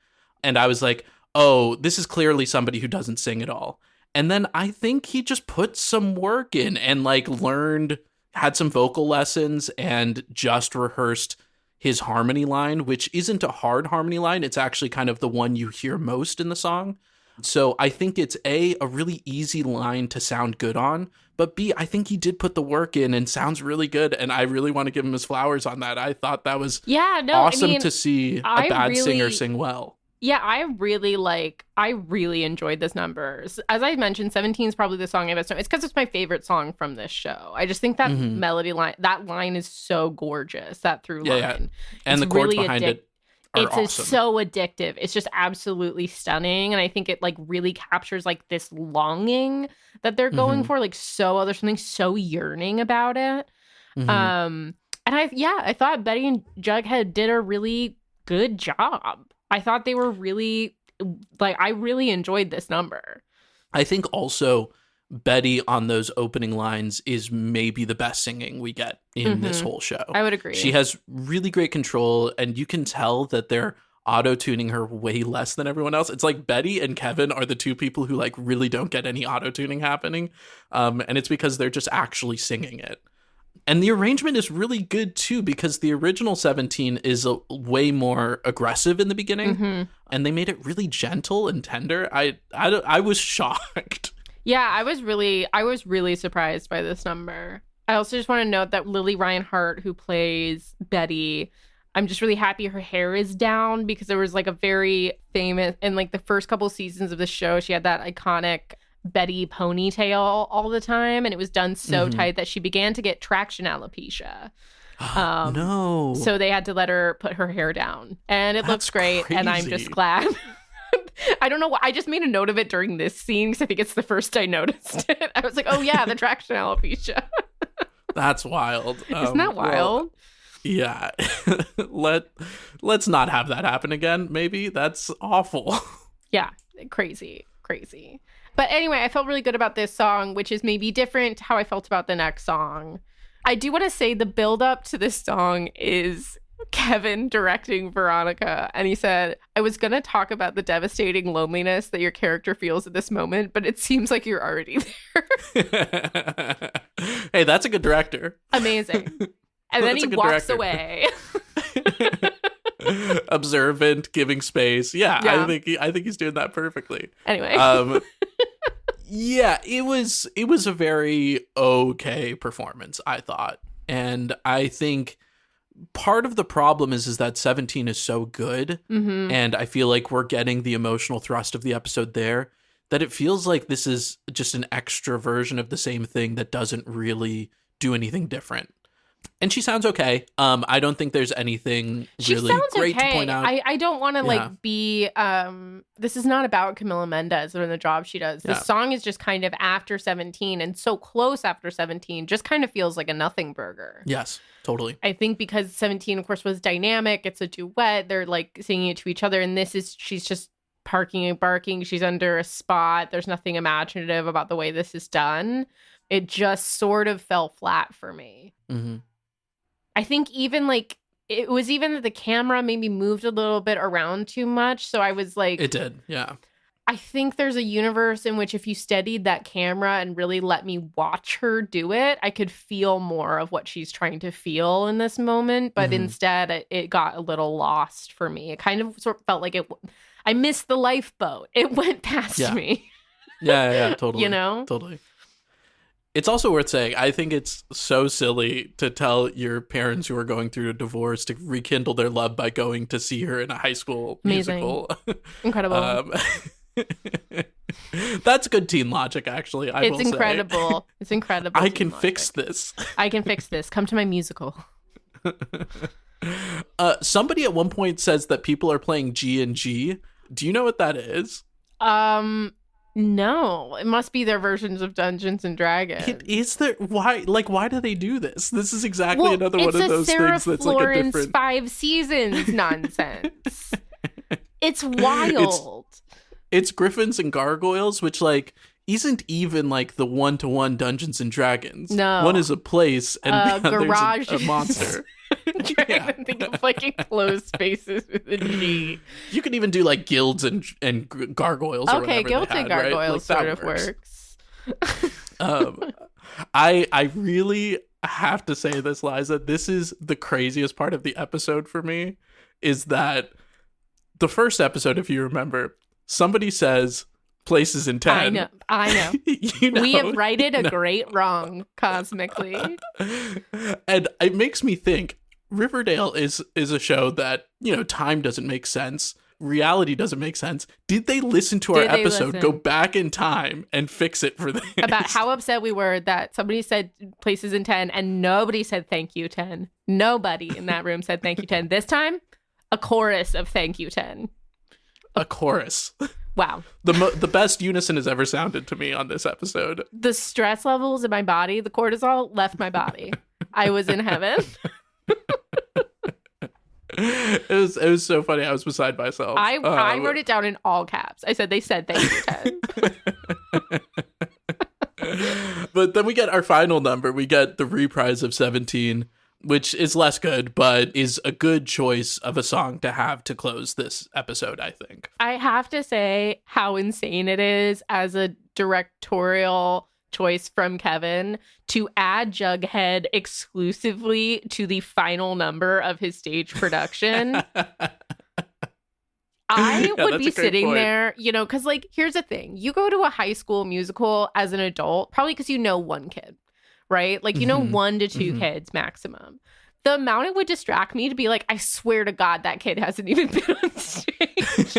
And I was like, oh, this is clearly somebody who doesn't sing at all. And then I think he just put some work in and like had some vocal lessons and just rehearsed his harmony line, which isn't a hard harmony line. It's actually kind of the one you hear most in the song. So I think it's a really easy line to sound good on, but B, I think he did put the work in and sounds really good. And I really want to give him his flowers on that. I thought that was awesome to see a bad singer sing well. Yeah, I really enjoyed this number. As I mentioned, 17 is probably the song I best know. It's because it's my favorite song from this show. I just think that melody line, that line is so gorgeous, that through line. Yeah. And the chords behind it. It's awesome. So addictive. It's just absolutely stunning. And I think it like really captures like this longing that they're going for. Like there's something so yearning about it. And I thought Betty and Jughead did a really good job. I thought they were really I really enjoyed this number. I think also Betty on those opening lines is maybe the best singing we get in this whole show. I would agree. She has really great control, and you can tell that they're auto-tuning her way less than everyone else. It's like Betty and Kevin are the two people who like really don't get any auto-tuning happening. And it's because they're just actually singing it. And the arrangement is really good too, because the original 17 is way more aggressive in the beginning, and they made it really gentle and tender. I was shocked. Yeah, I was really surprised by this number. I also just want to note that Lily Reinhart, who plays Betty, I'm just really happy her hair is down because there was like a very famous, in like the first couple seasons of the show, she had that iconic Betty ponytail all the time, and it was done so tight that she began to get traction alopecia. No. So they had to let her put her hair down, and it looks great, crazy. And I'm just glad. I don't know why. I just made a note of it during this scene because I think it's the first I noticed it. I was like, oh yeah, the traction alopecia. That's wild. Isn't that wild? Well, yeah. Let's not have that happen again, maybe. That's awful. Yeah, crazy. But anyway, I felt really good about this song, which is maybe different how I felt about the next song. I do want to say the build up to this song is Kevin directing Veronica, and he said, I was going to talk about the devastating loneliness that your character feels at this moment, but it seems like you're already there. Hey, that's a good director. Amazing. And then he walks away. Observant, giving space. Yeah. I think he's doing that perfectly. Anyway. Yeah, it was a very okay performance, I thought. And I think part of the problem is that 17 is so good, and I feel like we're getting the emotional thrust of the episode there, that it feels like this is just an extra version of the same thing that doesn't really do anything different. And she sounds okay. I don't think there's anything really great to point out. I don't want to be, this is not about Camila Mendes or the job she does. This song is just kind of after 17 and so close after 17, just kind of feels like a nothing burger. Yes, totally. I think because 17, of course, was dynamic. It's a duet. They're like singing it to each other. And she's just parking and barking. She's under a spot. There's nothing imaginative about the way this is done. It just sort of fell flat for me. I think even like it was even that the camera maybe moved a little bit around too much. So I was like, It did, yeah. I think there's a universe in which if you steadied that camera and really let me watch her do it, I could feel more of what she's trying to feel in this moment. But instead, it got a little lost for me. It kind of sort of felt like I missed the lifeboat. It went past me. Yeah, totally. You know? Totally. It's also worth saying, I think it's so silly to tell your parents who are going through a divorce to rekindle their love by going to see her in a high school musical. Incredible. That's good teen logic, actually. It's incredible. It's incredible. I can fix this. I can fix this. Come to my musical. Somebody at one point says that people are playing G&G. Do you know what that is? No. It must be their versions of Dungeons and Dragons. Is there why do they do this? This is exactly another one of those things that's like a different 5 seasons nonsense. It's wild. It's Griffins and Gargoyles, which like isn't even like the 1-to-1 Dungeons and Dragons. No. One is a place and the garage there's a monster. I'm trying to think of like enclosed spaces with a G. You can even do like guilds and gargoyles. Or okay, guilds and gargoyles right? like, sort of works. I really have to say this, Liza. This is the craziest part of the episode for me. Is that the first episode, if you remember, somebody says places in 10. I know. You know, we have righted a great wrong cosmically. And it makes me think Riverdale is a show that, you know, time doesn't make sense. Reality doesn't make sense. Did they listen to our episode, go back in time and fix it for this? About how upset we were that somebody said places in 10 and nobody said thank you 10. Nobody in that room said thank you 10. This time, a chorus of thank you 10. A chorus. Wow. The best unison has ever sounded to me on this episode. The stress levels in my body, the cortisol left my body. I was in heaven. It was so funny. I was beside myself. I wrote it down in all caps. I said they said thank you 10. But then we get our final number. We get the reprise of 17, which is less good, but is a good choice of a song to have to close this episode, I think. I have to say how insane it is as a directorial choice from Kevin to add Jughead exclusively to the final number of his stage production. I would be sitting there, you know, because like, here's the thing. You go to a high school musical as an adult, probably because you know one kid. Right? Like, you know, 1 to 2 kids maximum. The amount it would distract me to be like, I swear to God, that kid hasn't even been on stage.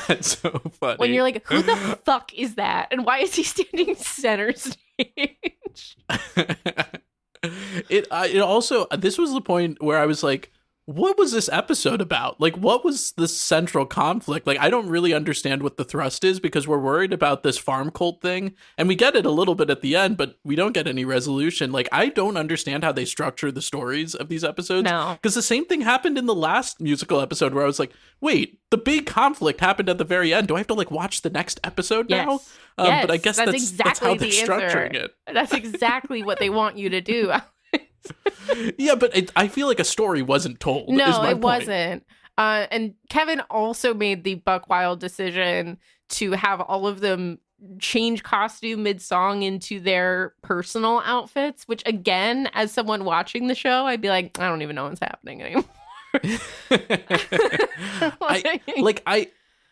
That's so funny. When you're like, who the fuck is that? And why is he standing center stage? It also, this was the point where I was like, what was this episode about? Like, what was the central conflict? Like, I don't really understand what the thrust is because we're worried about this farm cult thing. And we get it a little bit at the end, but we don't get any resolution. Like, I don't understand how they structure the stories of these episodes. No. Because the same thing happened in the last musical episode where I was like, wait, the big conflict happened at the very end. Do I have to, like, watch the next episode now? Yes. But I guess that's how they're structuring it. That's exactly what they want you to do. Yeah, but I feel like a story wasn't told. No, it wasn't. And Kevin also made the buck wild decision to have all of them change costume mid-song into their personal outfits, which again, as someone watching the show, I'd be like, I don't even know what's happening anymore.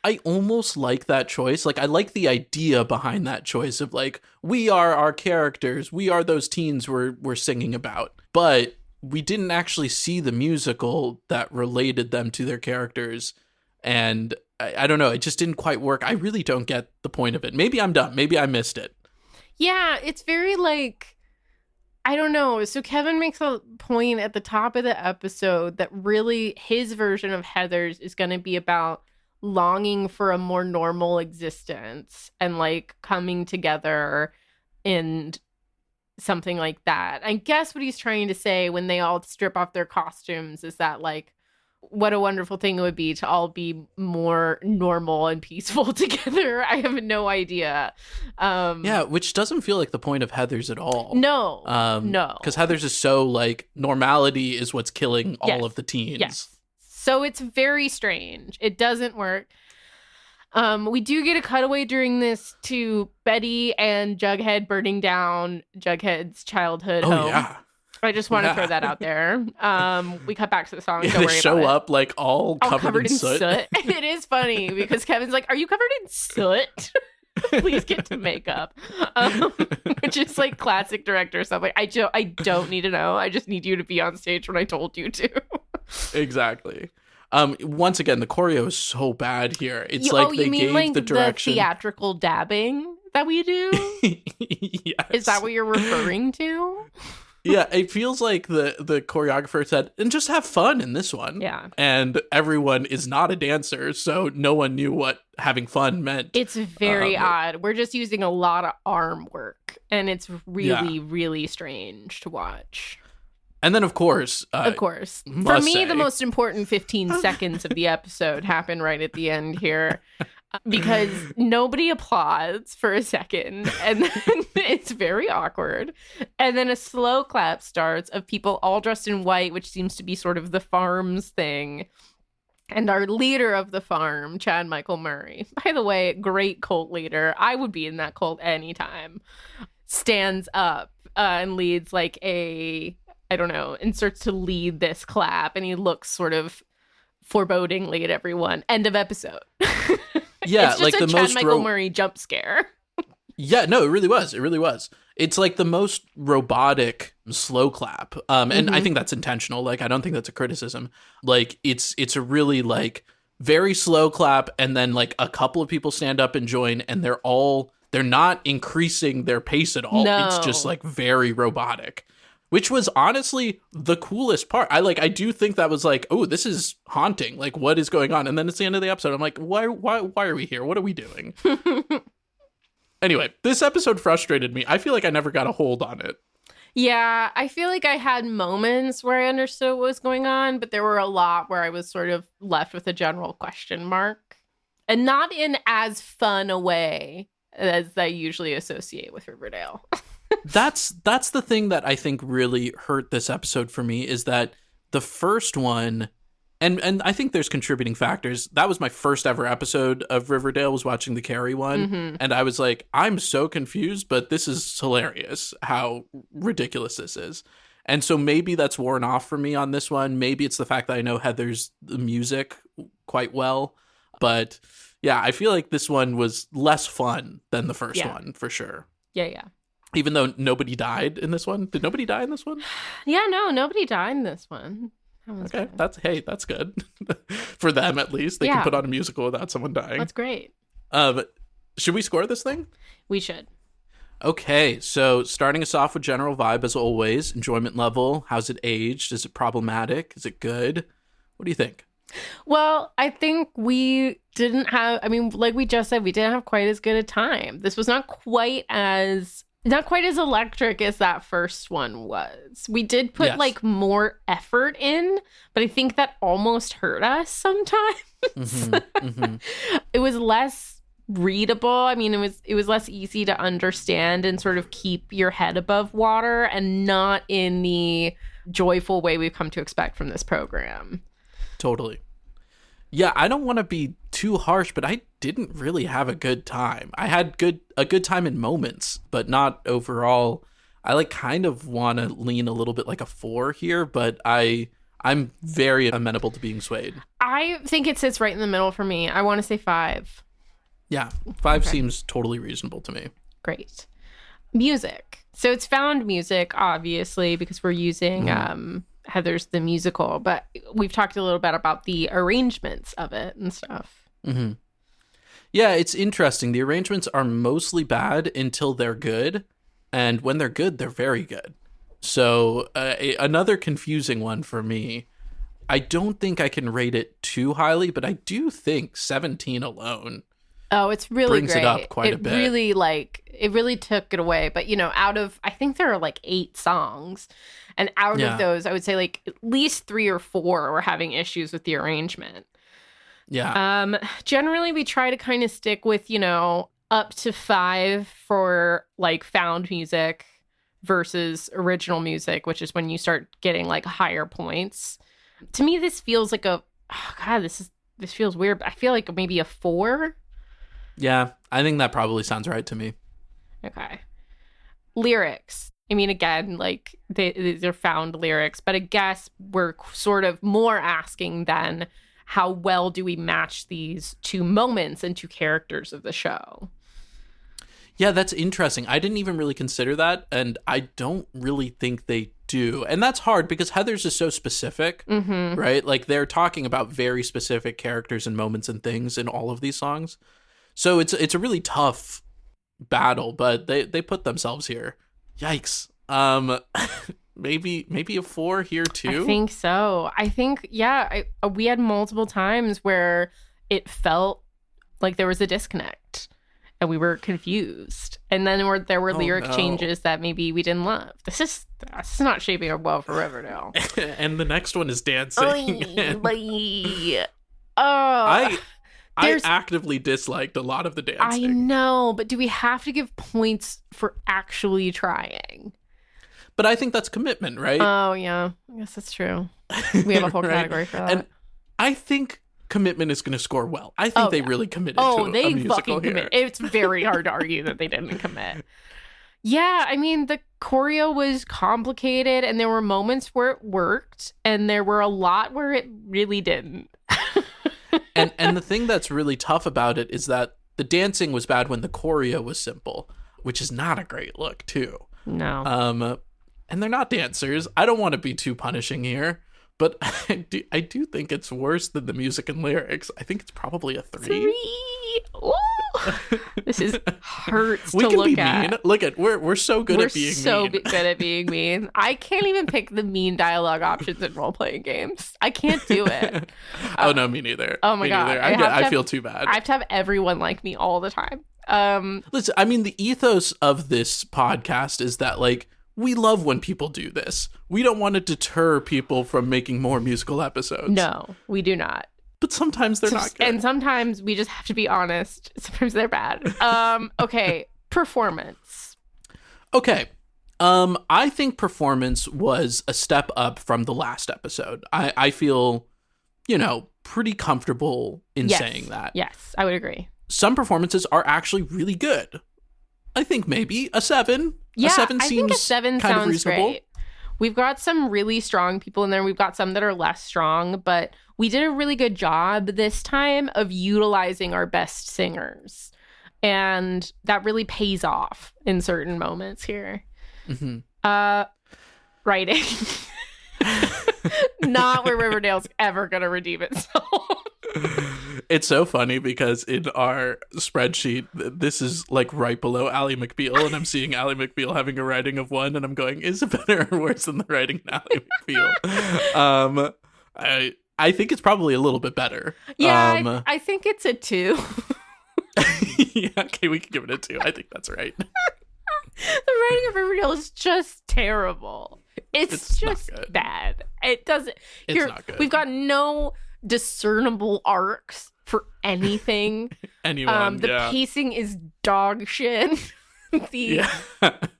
I almost like that choice. Like, I like the idea behind that choice of like, we are our characters. We are those teens we're singing about. But we didn't actually see the musical that related them to their characters. And I don't know. It just didn't quite work. I really don't get the point of it. Maybe I'm dumb. Maybe I missed it. Yeah, it's very like, I don't know. So Kevin makes a point at the top of the episode that really his version of Heathers is going to be about longing for a more normal existence and like coming together and something like that. I guess what he's trying to say when they all strip off their costumes is that like what a wonderful thing it would be to all be more normal and peaceful together. I have no idea. Yeah, which doesn't feel like the point of Heathers at all. No, no. Because Heathers is so like normality is what's killing all of the teens. Yes. So it's very strange. It doesn't work. We do get a cutaway during this to Betty and Jughead burning down Jughead's childhood home. Yeah. I just want to throw that out there. We cut back to the song. Yeah, Don't they worry show about up like all covered in soot. It is funny because Kevin's like, "Are you covered in soot? Please get to makeup," which is like classic director stuff. Like, I don't need to know. I just need you to be on stage when I told you to. Exactly. Once again, the choreo is so bad here. It's they gave like the direction. The theatrical dabbing that we do? Yes. Is that what you're referring to? Yeah, it feels like the choreographer said, and just have fun in this one. Yeah. And everyone is not a dancer, so no one knew what having fun meant. It's very odd. We're just using a lot of arm work, and it's really, really strange to watch. And then, of course, for me, the most important 15 seconds of the episode happen right at the end here. Because nobody applauds for a second, and then it's very awkward. And then a slow clap starts of people all dressed in white, which seems to be sort of the farm's thing. And our leader of the farm, Chad Michael Murray, by the way, great cult leader. I would be in that cult anytime. Stands up and leads like and starts to lead this clap. And he looks sort of forebodingly at everyone. End of episode. Yeah, it's just like a the Chad most Michael Murray jump scare. Yeah, no, it really was. It really was. It's like the most robotic slow clap. And I think that's intentional. Like, I don't think that's a criticism. Like, it's a really like very slow clap, and then like a couple of people stand up and join, and they're not increasing their pace at all. No. It's just like very robotic. Which was honestly the coolest part. I do think that was like, oh, this is haunting. Like, what is going on? And then it's the end of the episode. I'm like, why are we here? What are we doing? Anyway, this episode frustrated me. I feel like I never got a hold on it. Yeah, I feel like I had moments where I understood what was going on, but there were a lot where I was sort of left with a general question mark. And not in as fun a way as I usually associate with Riverdale. That's the thing that I think really hurt this episode for me, is that the first one, and I think there's contributing factors. That was my first ever episode of Riverdale, was watching the Carrie one. And I was like, I'm so confused, but this is hilarious how ridiculous this is. And so maybe that's worn off for me on this one. Maybe it's the fact that I know Heather's music quite well. But yeah, I feel like this one was less fun than the first one, for sure. Yeah. Even though nobody died in this one. Did nobody die in this one? Yeah, no, nobody died in this one. Okay, that's good. For them, at least. They can put on a musical without someone dying. That's great. Should we score this thing? We should. Okay, so starting us off with general vibe, as always. Enjoyment level. How's it aged? Is it problematic? Is it good? What do you think? Well, I think we didn't have, like we just said, we didn't have quite as good a time. This was not quite as electric as that first one was. We did put like more effort in, but I think that almost hurt us sometimes. It was less readable. It was less easy to understand and sort of keep your head above water, and not in the joyful way we've come to expect from this program. Totally. Yeah, I don't want to be too harsh, but I didn't really have a good time. I had a good time in moments, but not overall. I kind of want to lean a little bit like a 4 here, but I'm very amenable to being swayed. I think it sits right in the middle for me. I want to say 5. Yeah, 5 seems totally reasonable to me. Great. Music. So it's found music, obviously, because we're using Heather's the musical, but we've talked a little bit about the arrangements of it and stuff. Yeah, it's interesting. The arrangements are mostly bad until they're good, and when they're good, they're very good. So another confusing one for me. I don't think I can rate it too highly, but I do think 17 alone Oh, it's really brings great. it up quite a bit. It really took it away. But, out of, I think there are like 8 songs. And out of those, I would say like at least 3 or 4 were having issues with the arrangement. Yeah. Generally, we try to kind of stick with, up to 5 for like found music versus original music, which is when you start getting like higher points. To me, this feels like this feels weird. But I feel like maybe a 4. Yeah, I think that probably sounds right to me. Okay. Lyrics. I mean, again, like they're found lyrics, but I guess we're sort of more asking then how well do we match these 2 moments and 2 characters of the show? Yeah, that's interesting. I didn't even really consider that, and I don't really think they do. And that's hard because Heather's is so specific, right? Like they're talking about very specific characters and moments and things in all of these songs. So it's a really tough battle, but they put themselves here. Yikes. Maybe a 4 here too. I think so. I think we had multiple times where it felt like there was a disconnect and we were confused. And then there were lyric changes that maybe we didn't love. This is not shaping up well for Riverdale. And the next one is dancing. I actively disliked a lot of the dancing. I know, but do we have to give points for actually trying? But I think that's commitment, right? Oh, yeah. I guess that's true. We have a whole category for that. And I think commitment is going to score well. I think they really committed to a musical fucking here. commit. It's very hard to argue that they didn't commit. Yeah, I mean, the choreo was complicated, and there were moments where it worked, and there were a lot where it really didn't. And the thing that's really tough about it is that the dancing was bad when the choreo was simple, which is not a great look, too. No. And they're not dancers. I don't want to be too punishing here, but I do think it's worse than the music and lyrics. I think it's probably a 3. 3. Ooh. This hurts we to can look be at. Mean. Look at we're so good at being We're so mean. good at being mean. I can't even pick the mean dialogue options in role playing games. I can't do it. Oh no, me neither. Oh my God. I feel too bad. I have to have everyone like me all the time. Listen, I mean, the ethos of this podcast is that like we love when people do this. We don't want to deter people from making more musical episodes. No, we do not. But sometimes they're not good. And sometimes we just have to be honest. Sometimes they're bad. Okay, performance. Okay. I think performance was a step up from the last episode. I feel, pretty comfortable in saying that. Yes, I would agree. Some performances are actually really good. I think maybe a 7. Yeah, a 7 I seems think a 7 kind sounds of reasonable. Great. We've got some really strong people in there. We've got some that are less strong, but we did a really good job this time of utilizing our best singers. And that really pays off in certain moments here. Mm-hmm. Writing. Not where Riverdale's ever going to redeem itself. It's so funny because in our spreadsheet, this is like right below Ally McBeal, and I'm seeing Ally McBeal having a rating of 1, and I'm going, is it better or worse than the rating in Ally McBeal? I think it's probably a little bit better. Yeah, I think it's a 2. Yeah, okay, we can give it a 2. I think that's right. The writing of Riverdale is just terrible. It's just bad. It doesn't. It's not good. We've got no discernible arcs for anything. The pacing is dog shit.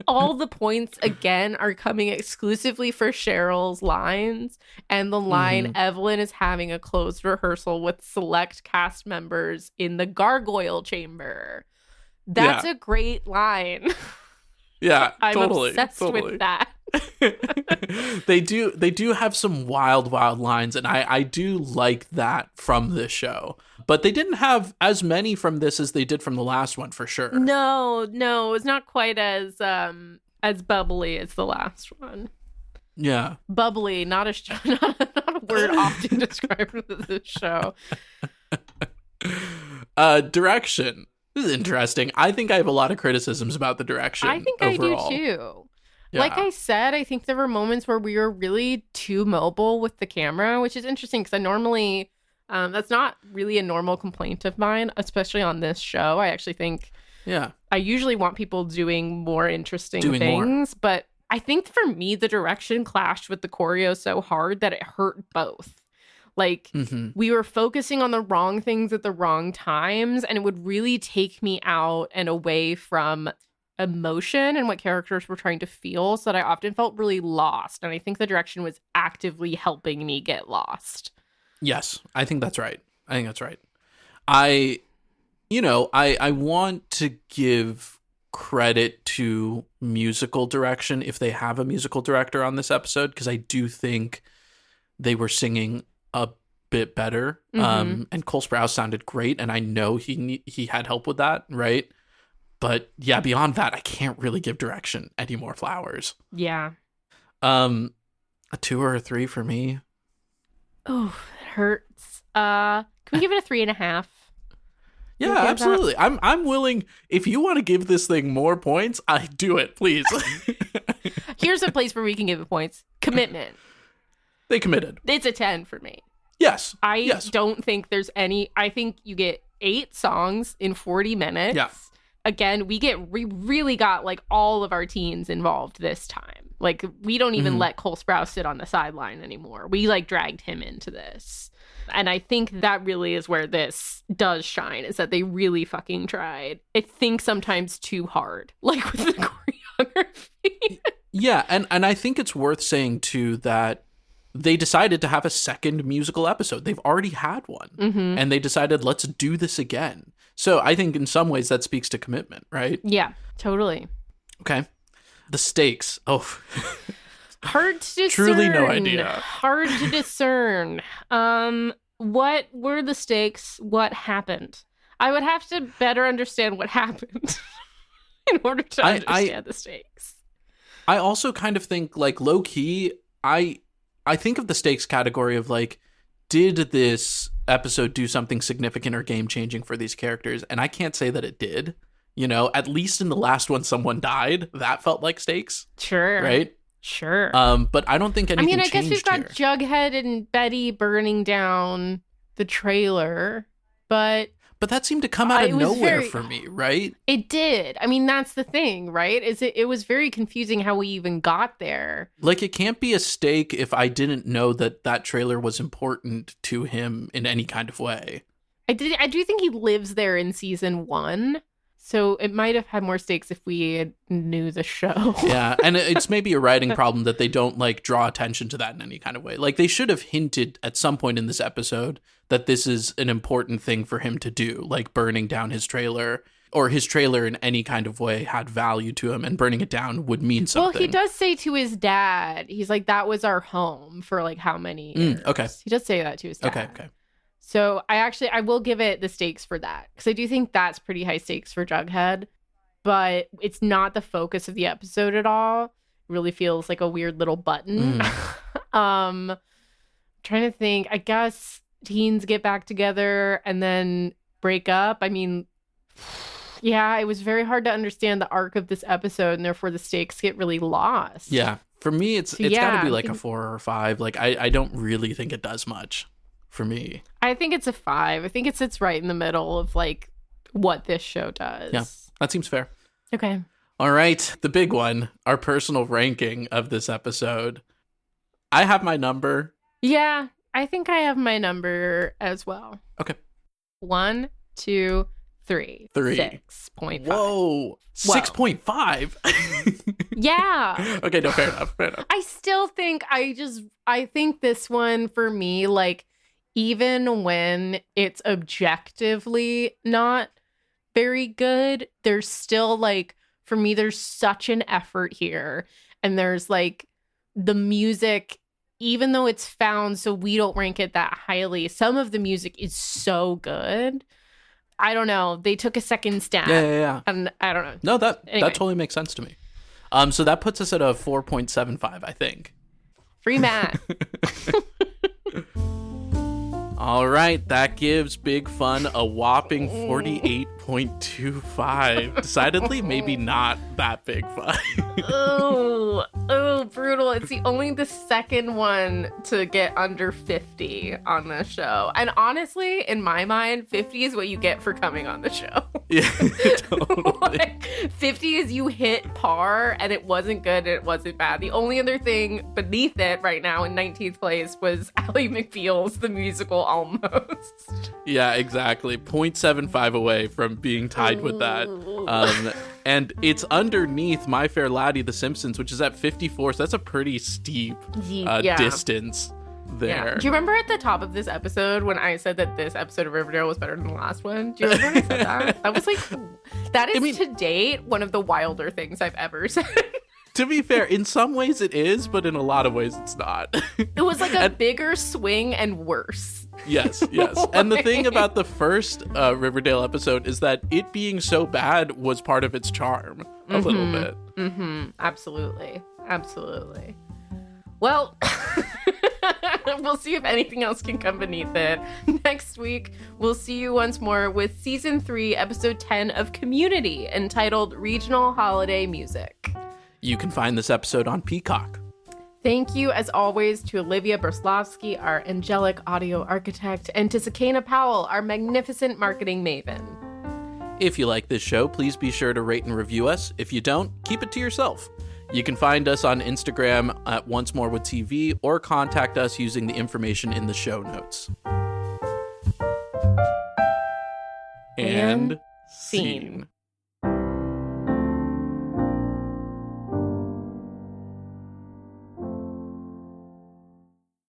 All the points again are coming exclusively for Cheryl's lines, and the line Evelyn is having a closed rehearsal with select cast members in the gargoyle chamber. That's a great line. Yeah, I'm totally. obsessed with that. They do have some wild lines, and I do like that from this show. But they didn't have as many from this as they did from the last one, for sure. No, it's not quite as bubbly as the last one. Yeah, bubbly, not a word often described with this show. Direction. This is interesting. I think I have a lot of criticisms about the direction. I think overall. I do too. Yeah. Like I said, I think there were moments where we were really too mobile with the camera, which is interesting because I normally That's not really a normal complaint of mine, especially on this show. I actually think I usually want people doing more interesting things, but I think for me, the direction clashed with the choreo so hard that it hurt both. Like, we were focusing on the wrong things at the wrong times, and it would really take me out and away from emotion and what characters were trying to feel, so that I often felt really lost. And I think the direction was actively helping me get lost. Yes, I think that's right. I want to give credit to musical direction if they have a musical director on this episode, because I do think they were singing a bit better. And Cole Sprouse sounded great, and I know he had help with that, right? But yeah, beyond that, I can't really give direction any more flowers. Yeah. A 2 or a 3 for me. Oh, it hurts. Can we give it a 3.5? Yeah, absolutely. I'm willing. If you want to give this thing more points, I do it, please. Here's a place where we can give it points. Commitment. They committed. It's a 10 for me. Yes. I don't think there's any. I think you get 8 songs in 40 minutes. Yeah. Again, we really got like all of our teens involved this time. Like, we don't even let Cole Sprouse sit on the sideline anymore. We like dragged him into this. And I think that really is where this does shine, is that they really fucking tried. I think sometimes too hard, like with the choreography. Yeah, and I think it's worth saying too that they decided to have a second musical episode. They've already had one. And they decided, let's do this again. So I think in some ways that speaks to commitment, right? Yeah, totally. Okay. The stakes. Oh. Hard to discern. Truly no idea. Hard to discern. What were the stakes? What happened? I would have to better understand what happened in order to understand the stakes. I also kind of think, like, low key, I think of the stakes category of like, did this episode do something significant or game changing for these characters? And I can't say that it did. You know, at least in the last one, someone died. That felt like stakes. Sure. Right? Sure. But I don't think anything changed. I guess we've got Jughead and Betty burning down the trailer, but that seemed to come out of nowhere for me, right? It did. I mean, that's the thing, right? It was very confusing how we even got there. Like, it can't be a stake if I didn't know that trailer was important to him in any kind of way. I do think he lives there in season 1. So it might have had more stakes if we knew the show. Yeah, and it's maybe a writing problem that they don't, like, draw attention to that in any kind of way. Like, they should have hinted at some point in this episode that this is an important thing for him to do, like burning down his trailer, or his trailer in any kind of way had value to him, and burning it down would mean something. Well, he does say to his dad, he's like, that was our home for, like, how many years? Okay. He does say that to his dad. Okay. So I will give it the stakes for that, because I do think that's pretty high stakes for Jughead, but it's not the focus of the episode at all. It really feels like a weird little button. Trying to think, I guess teens get back together and then break up. I mean, yeah, it was very hard to understand the arc of this episode, and therefore the stakes get really lost. Yeah. For me, it's got to be like a 4 or 5. Like, I don't really think it does much. For me, I think it's a 5. I think it sits right in the middle of like what this show does. Yeah, that seems fair. Okay. All right. The big one, our personal ranking of this episode. I have my number. Yeah, I think I have my number as well. Okay. 1, 2, 3. 6.5. Whoa. 6.5? Yeah. Okay, no, fair enough. I still think I think this one for me, like, even when it's objectively not very good, there's still, like, for me, there's such an effort here. And there's, like, the music, even though it's found, so we don't rank it that highly, some of the music is so good. I don't know. They took a second stab. Yeah. And I don't know. No, that totally makes sense to me. So that puts us at a 4.75, I think. Free math. All right, that gives Big Fun a whopping 48.25. Decidedly, maybe not that big fun. Oh, brutal. It's the second one to get under 50 on the show. And honestly, in my mind, 50 is what you get for coming on the show. Yeah, totally. 50 is you hit par, and it wasn't good and it wasn't bad. The only other thing beneath it right now in 19th place was Ally McBeal's The Musical Almost. Yeah, exactly. 0.75 away from being tied with that. And it's underneath My Fair Laddie, The Simpsons, which is at 54. So that's a pretty steep distance there. Yeah. Do you remember at the top of this episode when I said that this episode of Riverdale was better than the last one? Do you remember when I said that? I was like, that is to date one of the wilder things I've ever said. To be fair, in some ways it is, but in a lot of ways it's not. It was like a bigger swing and worse. Yes. And the thing about the first Riverdale episode is that it being so bad was part of its charm a little bit. Absolutely. Well, we'll see if anything else can come beneath it. Next week, we'll see you once more with Season 3, Episode 10 of Community, entitled Regional Holiday Music. You can find this episode on Peacock. Thank you, as always, to Olivia Berslavsky, our angelic audio architect, and to Sakana Powell, our magnificent marketing maven. If you like this show, please be sure to rate and review us. If you don't, keep it to yourself. You can find us on Instagram at Once More with TV or contact us using the information in the show notes. And scene.